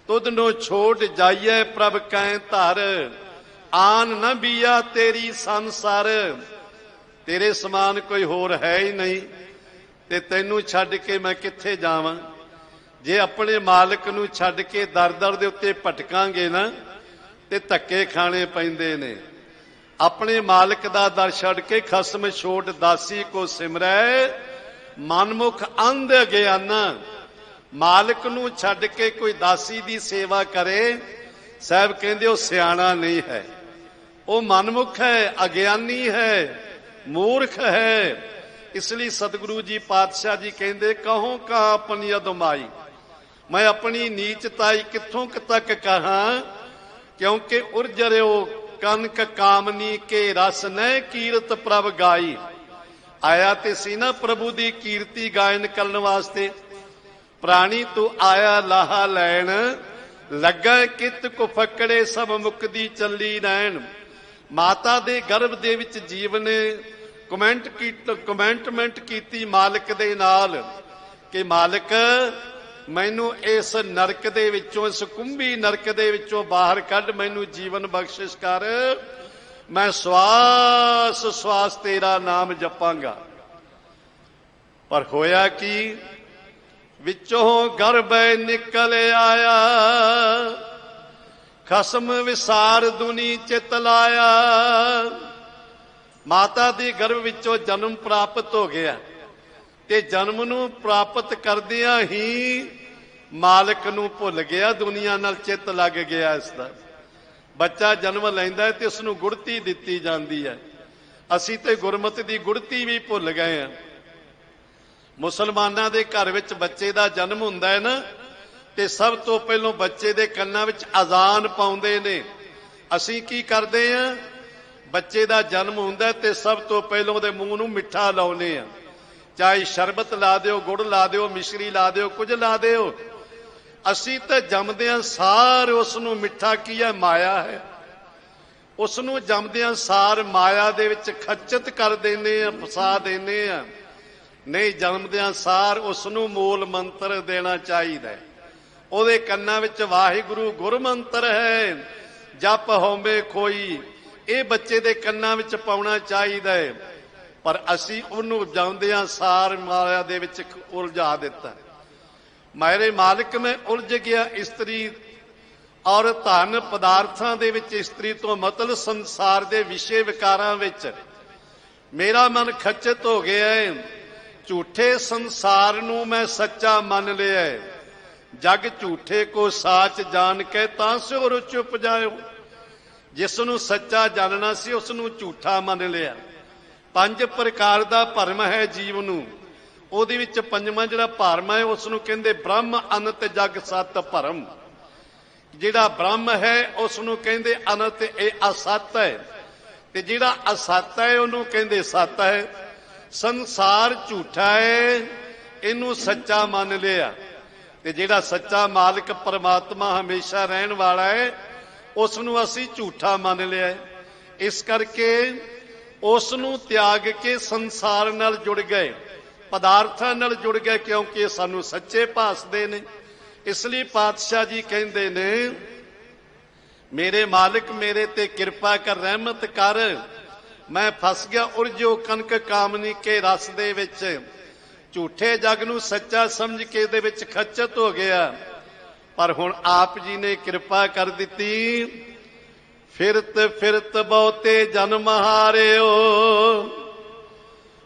ਤੁਧ ਨੂੰ ਛੋੜ ਜਾਈਏ ਪ੍ਰਭ ਕੈ ਧਰ। ਆਨ ਨ ਬੀਆ ਤੇਰੀ ਸੰਸਾਰ। ਤੇਰੇ ਸਮਾਨ ਕੋਈ ਹੋਰ ਹੈ ਹੀ ਨਹੀਂ, ਤੇ ਤੈਨੂੰ ਛੱਡ ਕੇ ਮੈਂ ਕਿੱਥੇ ਜਾਵਾਂ। ਜੇ ਆਪਣੇ ਮਾਲਕ ਨੂੰ ਛੱਡ ਕੇ ਦਰ ਦਰ ਦੇ ਉੱਤੇ ਭਟਕਾਂਗੇ ਨਾ, ਤੇ ਧੱਕੇ ਖਾਣੇ ਪੈਂਦੇ ਨੇ। ਆਪਣੇ ਮਾਲਕ ਦਾ ਦਰ ਛੱਡ ਕੇ ਖਸਮ ਛੋੜ ਦਾਸੀ ਕੋ ਸਿਮਰੈ। ਮਨਮੁਖ ਅੰਧ ਅਗਿਆਨਾ। ਮਾਲਕ ਨੂੰ ਛੱਡ ਕੇ ਕੋਈ ਦਾਸੀ ਦੀ ਸੇਵਾ ਕਰੇ, ਸਾਹਿਬ ਕਹਿੰਦੇ ਉਹ ਸਿਆਣਾ ਨਹੀਂ ਹੈ, ਉਹ ਮਨਮੁਖ ਹੈ, ਅਗਿਆਨੀ ਹੈ, ਮੂਰਖ ਹੈ। ਇਸ ਲਈ ਸਤਿਗੁਰੂ ਜੀ ਪਾਤਸ਼ਾਹ ਜੀ ਕਹਿੰਦੇ ਕਹੋ ਕਾ ਆਪਣੀ ਅਦਮਾਈ। ਮੈਂ ਆਪਣੀ ਨੀਚਤਾਈ ਕਿੱਥੋਂ ਤੱਕ ਕਹਾਂ, ਕਿਉਂਕਿ ਉਰਜਰਿਓ ਕਨਕ ਕਾਮਨੀ ਕੇ ਰਸ ਨੈ ਕੀਰਤ ਪ੍ਰਭ ਗਾਈ। ਆਇਆ ਤੇ ਸੀ ਨਾ ਪ੍ਰਭੂ ਦੀ ਕੀਰਤੀ ਗਾਇਨ ਕਰਨ ਵਾਸਤੇ। ਪ੍ਰਾਣੀ ਤੂੰ ਆਇਆ ਲਾਹਾ ਲੈਣ, ਲੱਗਾ ਕਿਤ ਕੋ ਫਕੜੇ ਸਭ ਮੁਕਦੀ ਚੱਲੀ ਰਹਿਣ। ਮਾਤਾ ਦੇ ਗਰਭ ਦੇ ਵਿੱਚ ਜੀਵ ਨੇ ਕਮੈਂਟਮੈਂਟ ਕੀਤੀ ਮਾਲਕ ਦੇ ਨਾਲ ਕਿ ਮਾਲਕ ਮੈਨੂੰ ਇਸ ਨਰਕ ਦੇ ਵਿੱਚੋਂ, ਇਸ ਕੁੰਭੀ ਨਰਕ ਦੇ ਵਿੱਚੋਂ ਬਾਹਰ ਕੱਢ, ਮੈਨੂੰ ਜੀਵਨ ਬਖਸ਼ਿਸ਼ ਕਰ। ਮੈਂ ਸਵਾਸ ਸਵਾਸ ਤੇਰਾ ਨਾਮ ਜਪਾਂਗਾ। ਪਰ ਹੋਇਆ ਕੀ, ਵਿੱਚੋਂ ਗਰਭੈ ਨਿਕਲ ਆਇਆ, ਖਸਮ ਵਿਸਾਰ ਦੁਨੀ ਚਿਤ ਲਾਇਆ। ਮਾਤਾ ਦੇ ਗਰਭ ਵਿੱਚੋਂ ਜਨਮ ਪ੍ਰਾਪਤ ਹੋ ਗਿਆ ਤੇ ਜਨਮ ਨੂੰ ਪ੍ਰਾਪਤ ਕਰਦਿਆਂ ਹੀ ਮਾਲਕ ਨੂੰ ਭੁੱਲ ਗਿਆ, ਦੁਨੀਆ ਨਾਲ ਚਿੱਤ ਲੱਗ ਗਿਆ। ਇਸ ਦਾ ਬੱਚਾ ਜਨਮ ਲੈਂਦਾ ਹੈ ਤੇ ਉਸ ਨੂੰ ਗੁੜਤੀ ਦਿੱਤੀ ਜਾਂਦੀ ਹੈ। ਅਸੀਂ ਤੇ ਗੁਰਮਤਿ ਦੀ ਗੁੜਤੀ ਵੀ ਭੁੱਲ ਗਏ ਹਾਂ। ਮੁਸਲਮਾਨਾਂ ਦੇ ਘਰ ਵਿੱਚ ਬੱਚੇ ਦਾ ਜਨਮ ਹੁੰਦਾ ਹੈ ਨਾ, ਤੇ ਸਭ ਤੋਂ ਪਹਿਲਾਂ ਬੱਚੇ ਦੇ ਕੰਨਾਂ ਵਿੱਚ ਅਜ਼ਾਨ ਪਾਉਂਦੇ ਨੇ। ਅਸੀਂ ਕੀ ਕਰਦੇ ਹਾਂ? ਬੱਚੇ ਦਾ ਜਨਮ ਹੁੰਦਾ ਤੇ ਸਭ ਤੋਂ ਪਹਿਲਾਂ ਉਹਦੇ ਮੂੰਹ ਨੂੰ ਮਿੱਠਾ ਲਾਉਨੇ ਆ। ਚਾਹੇ ਸ਼ਰਬਤ ਲਾ ਦਿਓ, ਗੁੜ ਲਾ ਦਿਓ, ਮਿਸ਼ਰੀ ਲਾ ਦਿਓ, ਕੁਝ ਲਾ ਦਿਓ। ਅਸੀਂ ਤਾਂ ਜੰਮਦਿਆਂ ਸਾਰ ਉਸ ਨੂੰ ਮਿੱਠਾ ਕੀ ਹੈ? ਮਾਇਆ ਹੈ। ਉਸ ਨੂੰ ਜੰਮਦਿਆਂ ਸਾਰ ਮਾਇਆ ਦੇ ਵਿੱਚ ਖੱਚਤ ਕਰ ਦਿੰਦੇ ਆ, ਫਸਾ ਦਿੰਦੇ ਆ। ਨਹੀਂ, ਜਨਮਦਿਆਂ ਸਾਰ ਉਸ ਨੂੰ ਮੂਲ ਮੰਤਰ ਦੇਣਾ ਚਾਹੀਦਾ। ਉਹਦੇ ਕੰਨਾਂ ਵਿੱਚ ਵਾਹਿਗੁਰੂ ਗੁਰਮੰਤਰ ਹੈ, ਜਪ ਹੋਵੇ ਕੋਈ, ਇਹ ਬੱਚੇ ਦੇ ਕੰਨਾਂ ਵਿੱਚ ਪਾਉਣਾ ਚਾਹੀਦਾ ਹੈ। ਪਰ ਅਸੀਂ ਉਹਨੂੰ ਜਾਂਦਿਆਂ ਸਾਰ ਮਾਇਆ ਦੇ ਵਿੱਚ ਉਲਝਾ ਦਿੱਤਾ। ਮੇਰੇ ਮਾਲਕ ਮੈਂ ਉਲਝ ਗਿਆ। ਇਸਤਰੀ ਔਰ ਧਨ ਪਦਾਰਥਾਂ ਦੇ ਵਿੱਚ, ਇਸਤਰੀ ਤੋਂ ਮਤਲਬ ਸੰਸਾਰ ਦੇ ਵਿਸ਼ੇ ਵਿਕਾਰਾਂ ਵਿੱਚ ਮੇਰਾ ਮਨ ਖੱਚਤ ਹੋ ਗਿਆ ਹੈ। ਝੂਠੇ ਸੰਸਾਰ ਨੂੰ ਮੈਂ ਸੱਚਾ ਮੰਨ ਲਿਆ। ਜਗ ਝੂਠੇ ਕੋ ਸਾਚ ਜਾਣ ਕੇ ਤਾਂ ਸਿਓ ਰੁਚ ਉਪਜਾਇਓ। ਜਿਸ ਨੂੰ ਸੱਚਾ ਜਾਣਨਾ ਸੀ ਉਸ ਨੂੰ ਝੂਠਾ ਮੰਨ ਲਿਆ। 5 ਪ੍ਰਕਾਰ ਦਾ ਭਰਮ ਹੈ ਜੀਵ ਨੂੰ। ਉਹਦੇ ਵਿੱਚ ਪੰਜਵਾਂ ਜਿਹੜਾ ਭਰਮ ਹੈ ਉਸ ਨੂੰ ਕਹਿੰਦੇ ਬ੍ਰਹਮ ਅਨੰਤ ਜਗ ਸਤ ਭਰਮ। ਜਿਹੜਾ ਬ੍ਰਹਮ ਹੈ ਉਸ ਨੂੰ ਕਹਿੰਦੇ ਅਨੰਤ, ਇਹ ਅਸਤ ਹੈ। ਤੇ ਜਿਹੜਾ ਅਸਤ ਹੈ ਉਹਨੂੰ ਕਹਿੰਦੇ ਸਤ ਹੈ। ਸੰਸਾਰ ਝੂਠਾ ਹੈ, ਇਹਨੂੰ ਸੱਚਾ ਮੰਨ ਲਿਆ। ਤੇ ਜਿਹੜਾ ਸੱਚਾ ਮਾਲਕ ਪਰਮਾਤਮਾ ਹਮੇਸ਼ਾ ਰਹਿਣ ਵਾਲਾ ਹੈ ਉਸ ਨੂੰ ਅਸੀਂ ਝੂਠਾ ਮੰਨ ਲਿਆ। ਇਸ ਕਰਕੇ ਉਸ ਨੂੰ ਤਿਆਗ ਕੇ ਸੰਸਾਰ ਨਾਲ ਜੁੜ ਗਏ, ਪਦਾਰਥਾਂ ਨਾਲ ਜੁੜ ਗਏ, ਕਿਉਂਕਿ ਇਹ ਸਾਨੂੰ ਸੱਚੇ ਭਾਸਦੇ ਨੇ। ਇਸ ਲਈ ਪਾਤਸ਼ਾਹ ਜੀ ਕਹਿੰਦੇ ਨੇ, ਮੇਰੇ ਮਾਲਕ ਮੇਰੇ ਤੇ ਕਿਰਪਾ ਕਰ, ਰਹਿਮਤ ਕਰ, ਮੈਂ ਫਸ ਗਿਆ ਉਰਜੋ ਕਨਕ ਕਾਮਨੀ ਕੇ ਰਸ ਦੇ ਵਿੱਚ। ਝੂਠੇ ਜਗ ਨੂੰ ਸੱਚਾ ਸਮਝ ਕੇ ਇਹਦੇ ਵਿੱਚ ਖੱਚਤ ਹੋ ਗਿਆ। ਪਰ ਹੁਣ ਆਪ ਜੀ ਨੇ ਕਿਰਪਾ ਕਰ ਦਿੱਤੀ। ਫਿਰਤ ਫਿਰਤ ਬਹੁਤੇ ਜਨਮ ਹਾਰਿਓ,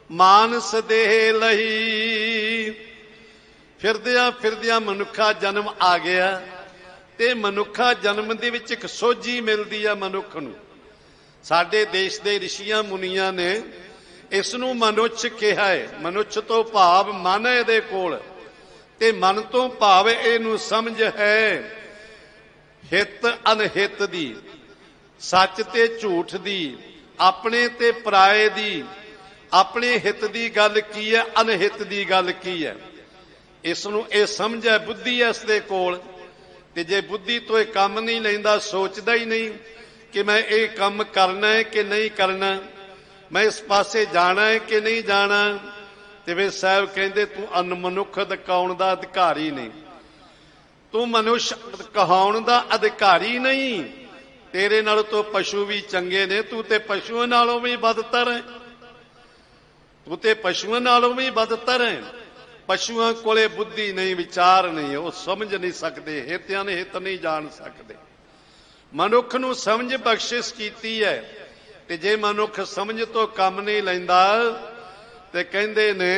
ਮਾਨਸ ਦੇਹ ਲਈ। ਫਿਰਦਿਆਂ ਫਿਰਦਿਆਂ ਮਨੁੱਖਾ ਜਨਮ ਆ ਗਿਆ। ਤੇ ਮਨੁੱਖਾ ਜਨਮ ਦੇ ਵਿੱਚ ਇੱਕ ਸੋਝੀ ਮਿਲਦੀ ਆ ਮਨੁੱਖ ਨੂੰ। ਸਾਡੇ ਦੇਸ਼ ਦੇ ਰਿਸ਼ੀਆਂ ਮੁਨੀਆਂ ਨੇ ਇਸ ਨੂੰ ਮਨੁੱਖ ਕਿਹਾ ਹੈ। ਮਨੁੱਖ ਤੋਂ ਭਾਵ ਮਨ ਹੈ ਇਹਦੇ ਕੋਲ, ਤੇ ਮਨ ਤੋਂ ਭਾਵ ਇਹਨੂੰ ਸਮਝ ਹੈ ਹਿੱਤ ਅਨਹਿੱਤ ਦੀ, ਸੱਚ ਤੇ ਝੂਠ ਦੀ, ਆਪਣੇ ਤੇ ਪਰਾਏ ਦੀ। ਆਪਣੇ ਹਿੱਤ ਦੀ ਗੱਲ ਕੀ ਹੈ, ਅਨਹਿੱਤ ਦੀ ਗੱਲ ਕੀ ਹੈ, ਇਸ ਨੂੰ ਇਹ ਸਮਝ ਹੈ। ਬੁੱਧੀ ਹੈ ਇਸ ਦੇ ਕੋਲ। ਤੇ ਜੇ ਬੁੱਧੀ ਤੋਂ ਇਹ ਕੰਮ ਨਹੀਂ ਲੈਂਦਾ, ਸੋਚਦਾ ਹੀ ਨਹੀਂ ਕਿ ਮੈਂ ਇਹ ਕੰਮ ਕਰਨਾ ਹੈ ਕਿ ਨਹੀਂ ਕਰਨਾ, ਮੈਂ ਇਸ ਪਾਸੇ ਜਾਣਾ ਹੈ ਕਿ ਨਹੀਂ ਜਾਣਾ, ਤੇ ਫਿਰ ਸਾਹਿਬ ਕਹਿੰਦੇ ਤੂੰ ਅਨਮਨੁੱਖ ਕਹਾਉਣ ਦਾ ਅਧਿਕਾਰੀ ਨਹੀਂ, ਤੂੰ ਮਨੁੱਖ ਕਹਾਉਣ ਦਾ ਅਧਿਕਾਰੀ ਨਹੀਂ। ਤੇਰੇ ਨਾਲ ਤੋਂ ਪਸ਼ੂ ਵੀ ਚੰਗੇ ਨੇ, ਤੂੰ ਤੇ ਪਸ਼ੂਆਂ ਨਾਲੋਂ ਵੀ ਬਦਤਰ ਹੈ। ਤੂੰ ਤੇ ਪਸ਼ੂਆਂ ਨਾਲੋਂ ਵੀ ਬਦਤਰ ਹੈ। ਪਸ਼ੂਆਂ ਕੋਲੇ ਬੁੱਧੀ ਨਹੀਂ, ਵਿਚਾਰ ਨਹੀਂ, ਉਹ ਸਮਝ ਨਹੀਂ ਸਕਦੇ, ਹਿੱਤਿਆਂ ਨੇ ਹਿੱਤ ਨਹੀਂ ਜਾਣ ਸਕਦੇ। ਮਨੁੱਖ ਨੂੰ ਸਮਝ ਬਖਸ਼ਿਸ਼ ਕੀਤੀ ਹੈ। ਤੇ ਜੇ ਮਨੁੱਖ ਸਮਝ ਤੋਂ ਕੰਮ ਨਹੀਂ ਲੈਂਦਾ ਤੇ ਕਹਿੰਦੇ ਨੇ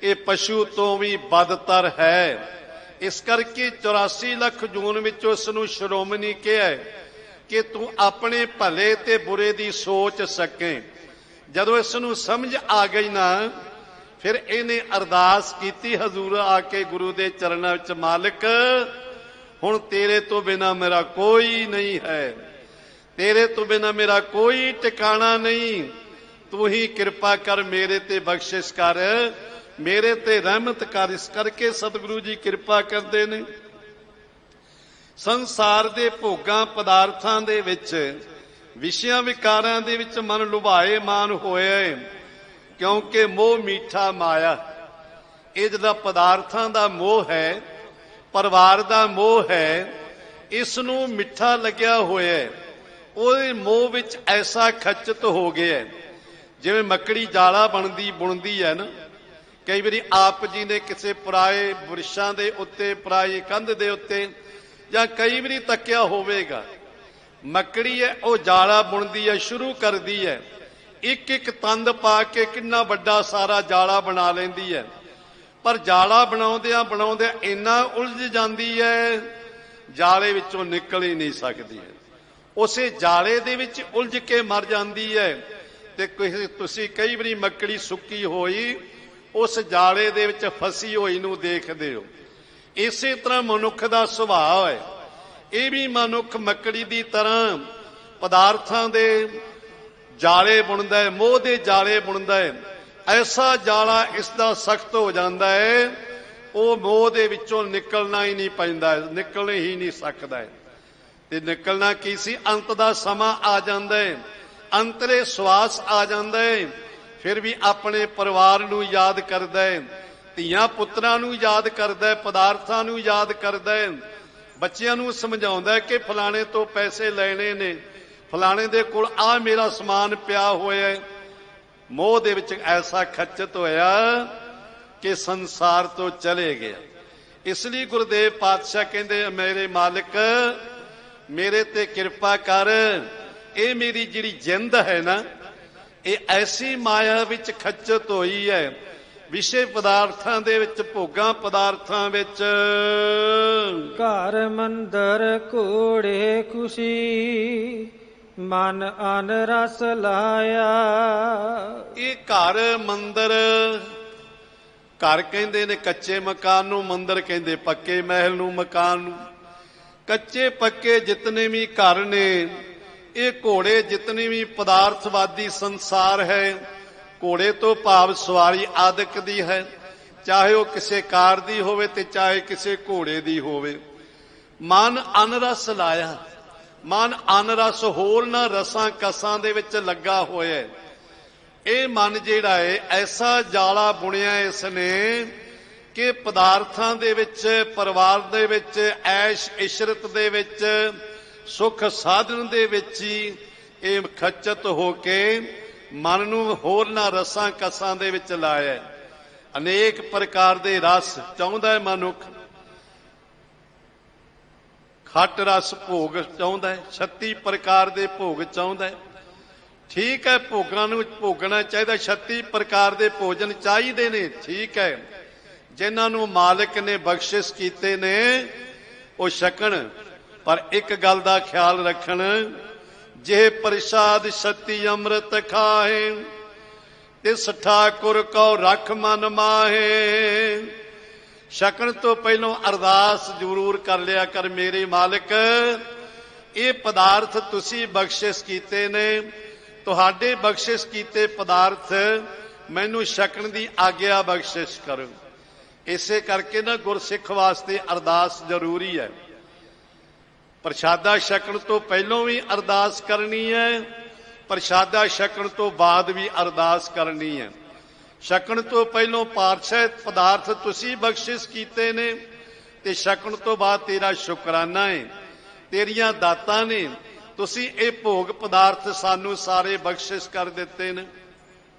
ਇਹ ਪਸ਼ੂ ਤੋਂ ਵੀ ਬਦਤਰ ਹੈ। ਇਸ ਕਰਕੇ 84 ਲੱਖ ਜੂਨ ਵਿੱਚ ਉਸ ਨੂੰ ਸ਼੍ਰੋਮਣੀ ਕਿਹਾ ਕਿ ਤੂੰ ਆਪਣੇ ਭਲੇ ਤੇ ਬੁਰੇ ਦੀ ਸੋਚ ਸਕੇ। ਜਦੋਂ ਇਸ ਨੂੰ ਸਮਝ ਆ ਗਈ ਨਾ, ਫਿਰ ਇਹਨੇ ਅਰਦਾਸ ਕੀਤੀ ਹਜ਼ੂਰ ਆ ਕੇ ਗੁਰੂ ਦੇ ਚਰਨਾਂ ਵਿੱਚ, ਮਾਲਕ ਹੁਣ ਤੇਰੇ ਤੋਂ ਬਿਨਾ ਮੇਰਾ ਕੋਈ ਨਹੀਂ ਹੈ, ਤੇਰੇ ਤੋਂ ਬਿਨਾ ਮੇਰਾ ਕੋਈ ਟਿਕਾਣਾ ਨਹੀਂ। ਤੂੰ ਹੀ ਕਿਰਪਾ ਕਰ, ਮੇਰੇ ਤੇ ਬਖਸ਼ਿਸ਼ ਕਰ, ਮੇਰੇ ਤੇ ਰਹਿਮਤ ਕਰ। ਇਸ ਕਰਕੇ ਸਤਿਗੁਰੂ ਜੀ ਕਿਰਪਾ ਕਰਦੇ ਨੇ। ਸੰਸਾਰ ਦੇ ਭੋਗਾਂ ਪਦਾਰਥਾਂ ਦੇ ਵਿੱਚ, ਵਿਸ਼ਿਆਂ ਵਿਕਾਰਾਂ ਦੇ ਵਿੱਚ ਮਨ ਲੁਭਾਏ ਮਾਨ ਹੋਏ, ਕਿਉਂਕਿ ਮੋਹ ਮੀਠਾ ਮਾਇਆ। ਇਹ ਜਿਹੜਾ ਪਦਾਰਥਾਂ ਦਾ ਮੋਹ ਹੈ, ਪਰਿਵਾਰ ਦਾ ਮੋਹ ਹੈ, ਇਸ ਨੂੰ ਮਿੱਠਾ ਲੱਗਿਆ ਹੋਇਆ। ਉਹਦੇ ਮੋਹ ਵਿੱਚ ਐਸਾ ਖੱਚਤ ਹੋ ਗਿਆ, ਜਿਵੇਂ ਮੱਕੜੀ ਜਾਲਾ ਬੁਣਦੀ ਹੈ ਨਾ। ਕਈ ਵਾਰੀ ਆਪ ਜੀ ਨੇ ਕਿਸੇ ਪਰਾਏ ਬ੍ਰਿਸ਼ਾਂ ਦੇ ਉੱਤੇ, ਪਰਾਈ ਕੰਧ ਦੇ ਉੱਤੇ, ਜਾਂ ਕਈ ਵਾਰੀ ਤੱਕਿਆ ਹੋਵੇਗਾ, ਮੱਕੜੀ ਹੈ ਉਹ ਜਾਲਾ ਬੁਣਦੀ ਹੈ, ਸ਼ੁਰੂ ਕਰਦੀ ਹੈ। ਇੱਕ ਇੱਕ ਤੰਦ ਪਾ ਕੇ ਕਿੰਨਾ ਵੱਡਾ ਸਾਰਾ ਜਾਲਾ ਬਣਾ ਲੈਂਦੀ ਹੈ, ਪਰ ਜਾਲਾ ਬਣਾਉਂਦਿਆਂ ਬਣਾਉਂਦਿਆਂ ਇੰਨਾ ਉਲਝ ਜਾਂਦੀ ਹੈ, ਜਾਲੇ ਵਿੱਚੋਂ ਨਿਕਲ ਹੀ ਨਹੀਂ ਸਕਦੀ ਹੈ। ਉਸੇ ਜਾਲੇ ਦੇ ਵਿੱਚ ਉਲਝ ਕੇ ਮਰ ਜਾਂਦੀ ਹੈ। ਤੇ ਤੁਸੀਂ ਕਈ ਵਾਰੀ ਮੱਕੜੀ ਸੁੱਕੀ ਹੋਈ ਉਸ ਜਾਲੇ ਦੇ ਵਿੱਚ ਫਸੀ ਹੋਈ ਨੂੰ ਦੇਖਦੇ ਹੋ। ਇਸੇ ਤਰ੍ਹਾਂ ਮਨੁੱਖ ਦਾ ਸੁਭਾਅ ਹੈ। ਇਹ ਵੀ ਮਨੁੱਖ ਮੱਕੜੀ ਦੀ ਤਰ੍ਹਾਂ ਪਦਾਰਥਾਂ ਦੇ ਜਾਲੇ ਬੁਣਦਾ ਹੈ, ਮੋਹ ਦੇ ਜਾਲੇ ਬੁਣਦਾ ਹੈ। ਐਸਾ ਜਾਲਾ ਇਸ ਦਾ ਸਖਤ ਹੋ ਜਾਂਦਾ ਹੈ, ਉਹ ਮੋਹ ਦੇ ਵਿੱਚੋਂ ਨਿਕਲਣਾ ਹੀ ਨਹੀਂ ਪੈਂਦਾ, ਨਿਕਲ ਹੀ ਨਹੀਂ ਸਕਦਾ ਹੈ। ਤੇ ਨਿਕਲਣਾ ਕੀ ਸੀ? ਅੰਤ ਦਾ ਸਮਾਂ ਆ ਜਾਂਦਾ ਹੈ, ਅੰਤਰੇ ਸਵਾਸ ਆ ਜਾਂਦਾ ਹੈ, ਫਿਰ ਵੀ ਆਪਣੇ ਪਰਿਵਾਰ ਨੂੰ ਯਾਦ ਕਰਦਾ ਹੈ, ਧੀਆਂ ਪੁੱਤਰਾਂ ਨੂੰ ਯਾਦ ਕਰਦਾ ਹੈ, ਪਦਾਰਥਾਂ ਨੂੰ ਯਾਦ ਕਰਦਾ ਹੈ, ਬੱਚਿਆਂ ਨੂੰ ਸਮਝਾਉਂਦਾ ਹੈ ਕਿ ਫਲਾਣੇ ਤੋਂ ਪੈਸੇ ਲੈਣੇ ਨੇ, ਫਲਾਣੇ ਦੇ ਕੋਲ ਆ ਮੇਰਾ ਸਮਾਨ ਪਿਆ ਹੋਇਆ ਹੈ। ਮੋਹ ਦੇ ਵਿੱਚ ਐਸਾ ਖੱਚਤ ਹੋਇਆ ਕਿ ਸੰਸਾਰ ਤੋਂ ਚਲੇ ਗਿਆ। ਇਸ ਲਈ ਗੁਰਦੇਵ ਪਾਤਸ਼ਾਹ ਕਹਿੰਦੇ, ਮੇਰੇ ਮਾਲਕ ਮੇਰੇ ਤੇ ਕਿਰਪਾ ਕਰ, ਇਹ ਮੇਰੀ ਜਿਹੜੀ ਜਿੰਦ ਹੈ ਨਾ, ਇਹ ਐਸੀ ਮਾਇਆ ਵਿੱਚ ਖੱਚਤ ਹੋਈ ਹੈ, ਵਿਸ਼ੇ ਪਦਾਰਥਾਂ ਦੇ ਵਿੱਚ, ਭੋਗਾਂ ਪਦਾਰਥਾਂ ਵਿੱਚ। ਘਰ ਮੰਦਰ ਘੋੜੇ ਖੁਸ਼ੀ ਮਨ ਅਨ ਰਸ ਲਾਇਆ। ਇਹ ਘਰ ਮੰਦਰ, ਘਰ ਕਹਿੰਦੇ ਨੇ ਕੱਚੇ ਮਕਾਨ ਨੂੰ, ਮੰਦਰ ਕਹਿੰਦੇ ਪੱਕੇ ਮਹਿਲ ਨੂੰ, ਮਕਾਨ ਨੂੰ। ਕੱਚੇ ਪੱਕੇ ਜਿਤਨੇ ਵੀ ਘਰ ਨੇ, ਇਹ ਘੋੜੇ ਜਿਤਨੇ ਵੀ ਪਦਾਰਥਵਾਦੀ ਸੰਸਾਰ ਹੈ, ਘੋੜੇ ਤੋਂ ਭਾਵ ਸਵਾਰੀ ਆਦਿਕ ਦੀ ਹੈ, ਚਾਹੇ ਉਹ ਕਿਸੇ ਕਾਰ ਦੀ ਹੋਵੇ ਤੇ ਚਾਹੇ ਕਿਸੇ ਘੋੜੇ ਦੀ ਹੋਵੇ। ਮਨ ਅਨਰਸ ਲਾਇਆ, ਮਨ ਅਨਰਸ ਹੋਰ ਨਾ ਰਸਾਂ ਕਸਾਂ ਦੇ ਵਿੱਚ ਲੱਗਾ ਹੋਇਆ। ਇਹ ਮਨ ਜਿਹੜਾ ਹੈ ਐਸਾ ਜਾਲਾ ਬੁਣਿਆ ਇਸ ਨੇ ਕਿ ਪਦਾਰਥਾਂ ਦੇ ਵਿੱਚ, ਪਰਿਵਾਰ ਦੇ ਵਿੱਚ, ਐਸ਼ ਇਸ਼ਰਤ ਦੇ ਵਿੱਚ, ਸੁਖ ਸਾਧਨ ਦੇ ਵਿੱਚ ਹੀ ਇਹ ਖੱਚਤ ਹੋ ਕੇ ਮਨ ਨੂੰ ਹੋਰਨਾਂ ਰਸਾਂ ਕਸਾਂ ਦੇ ਵਿੱਚ ਲਾਇਆ। ਅਨੇਕ ਪ੍ਰਕਾਰ ਦੇ ਰਸ ਚਾਹੁੰਦਾ ਹੈ ਮਨੁੱਖ, ਖੱਟ ਰਸ ਭੋਗ ਚਾਹੁੰਦਾ ਹੈ, 36 ਪ੍ਰਕਾਰ ਦੇ ਭੋਗ ਚਾਹੁੰਦਾ ਹੈ। ਠੀਕ ਹੈ, ਭੋਗਾਂ ਨੂੰ ਭੋਗਣਾ ਚਾਹੀਦਾ, 36 ਪ੍ਰਕਾਰ ਦੇ ਭੋਜਨ ਚਾਹੀਦੇ ਨੇ, ਠੀਕ ਹੈ। ਜਿਨ੍ਹਾਂ ਨੂੰ ਮਾਲਕ ਨੇ ਬਖਸ਼ਿਸ਼ ਕੀਤੇ ਨੇ ਉਹ ਛਕਣ, ਪਰ ਇੱਕ ਗੱਲ ਦਾ ਖਿਆਲ ਰੱਖਣ, ਜੇ ਪ੍ਰਸਾਦ ਛਤੀ ਅੰਮ੍ਰਿਤ ਖਾਏ, ਤਿਸ ਠਾਕੁਰ ਕਉ ਰਖ ਮਨ ਮਾਹੇ। ਛਕਣ ਤੋਂ ਪਹਿਲਾਂ ਅਰਦਾਸ ਜ਼ਰੂਰ ਕਰ ਲਿਆ ਕਰ, ਮੇਰੇ ਮਾਲਕ ਇਹ ਪਦਾਰਥ ਤੁਸੀਂ ਬਖਸ਼ਿਸ਼ ਕੀਤੇ ਨੇ, ਤੁਹਾਡੇ ਬਖਸ਼ਿਸ਼ ਕੀਤੇ ਪਦਾਰਥ ਮੈਨੂੰ ਛਕਣ ਦੀ ਆਗਿਆ ਬਖਸ਼ਿਸ਼ ਕਰੋ। ਇਸੇ ਕਰਕੇ ਨਾ ਗੁਰਸਿੱਖ ਵਾਸਤੇ ਅਰਦਾਸ ਜ਼ਰੂਰੀ ਹੈ। ਪ੍ਰਸ਼ਾਦਾ ਛਕਣ ਤੋਂ ਪਹਿਲਾਂ ਵੀ ਅਰਦਾਸ ਕਰਨੀ ਹੈ, ਪ੍ਰਸ਼ਾਦਾ ਛਕਣ ਤੋਂ ਬਾਅਦ ਵੀ ਅਰਦਾਸ ਕਰਨੀ ਹੈ। ਛਕਣ ਤੋਂ ਪਹਿਲਾਂ ਪਾਤਸ਼ਾਹ ਪਦਾਰਥ ਤੁਸੀਂ ਬਖਸ਼ਿਸ਼ ਕੀਤੇ ਨੇ, ਤੇ ਛਕਣ ਤੋਂ ਬਾਅਦ ਤੇਰਾ ਸ਼ੁਕਰਾਨਾ ਹੈ, ਤੇਰੀਆਂ ਦਾਤਾਂ ਨੇ, ਤੁਸੀਂ ਇਹ ਭੋਗ ਪਦਾਰਥ ਸਾਨੂੰ ਸਾਰੇ ਬਖਸ਼ਿਸ਼ ਕਰ ਦਿੱਤੇ ਨੇ।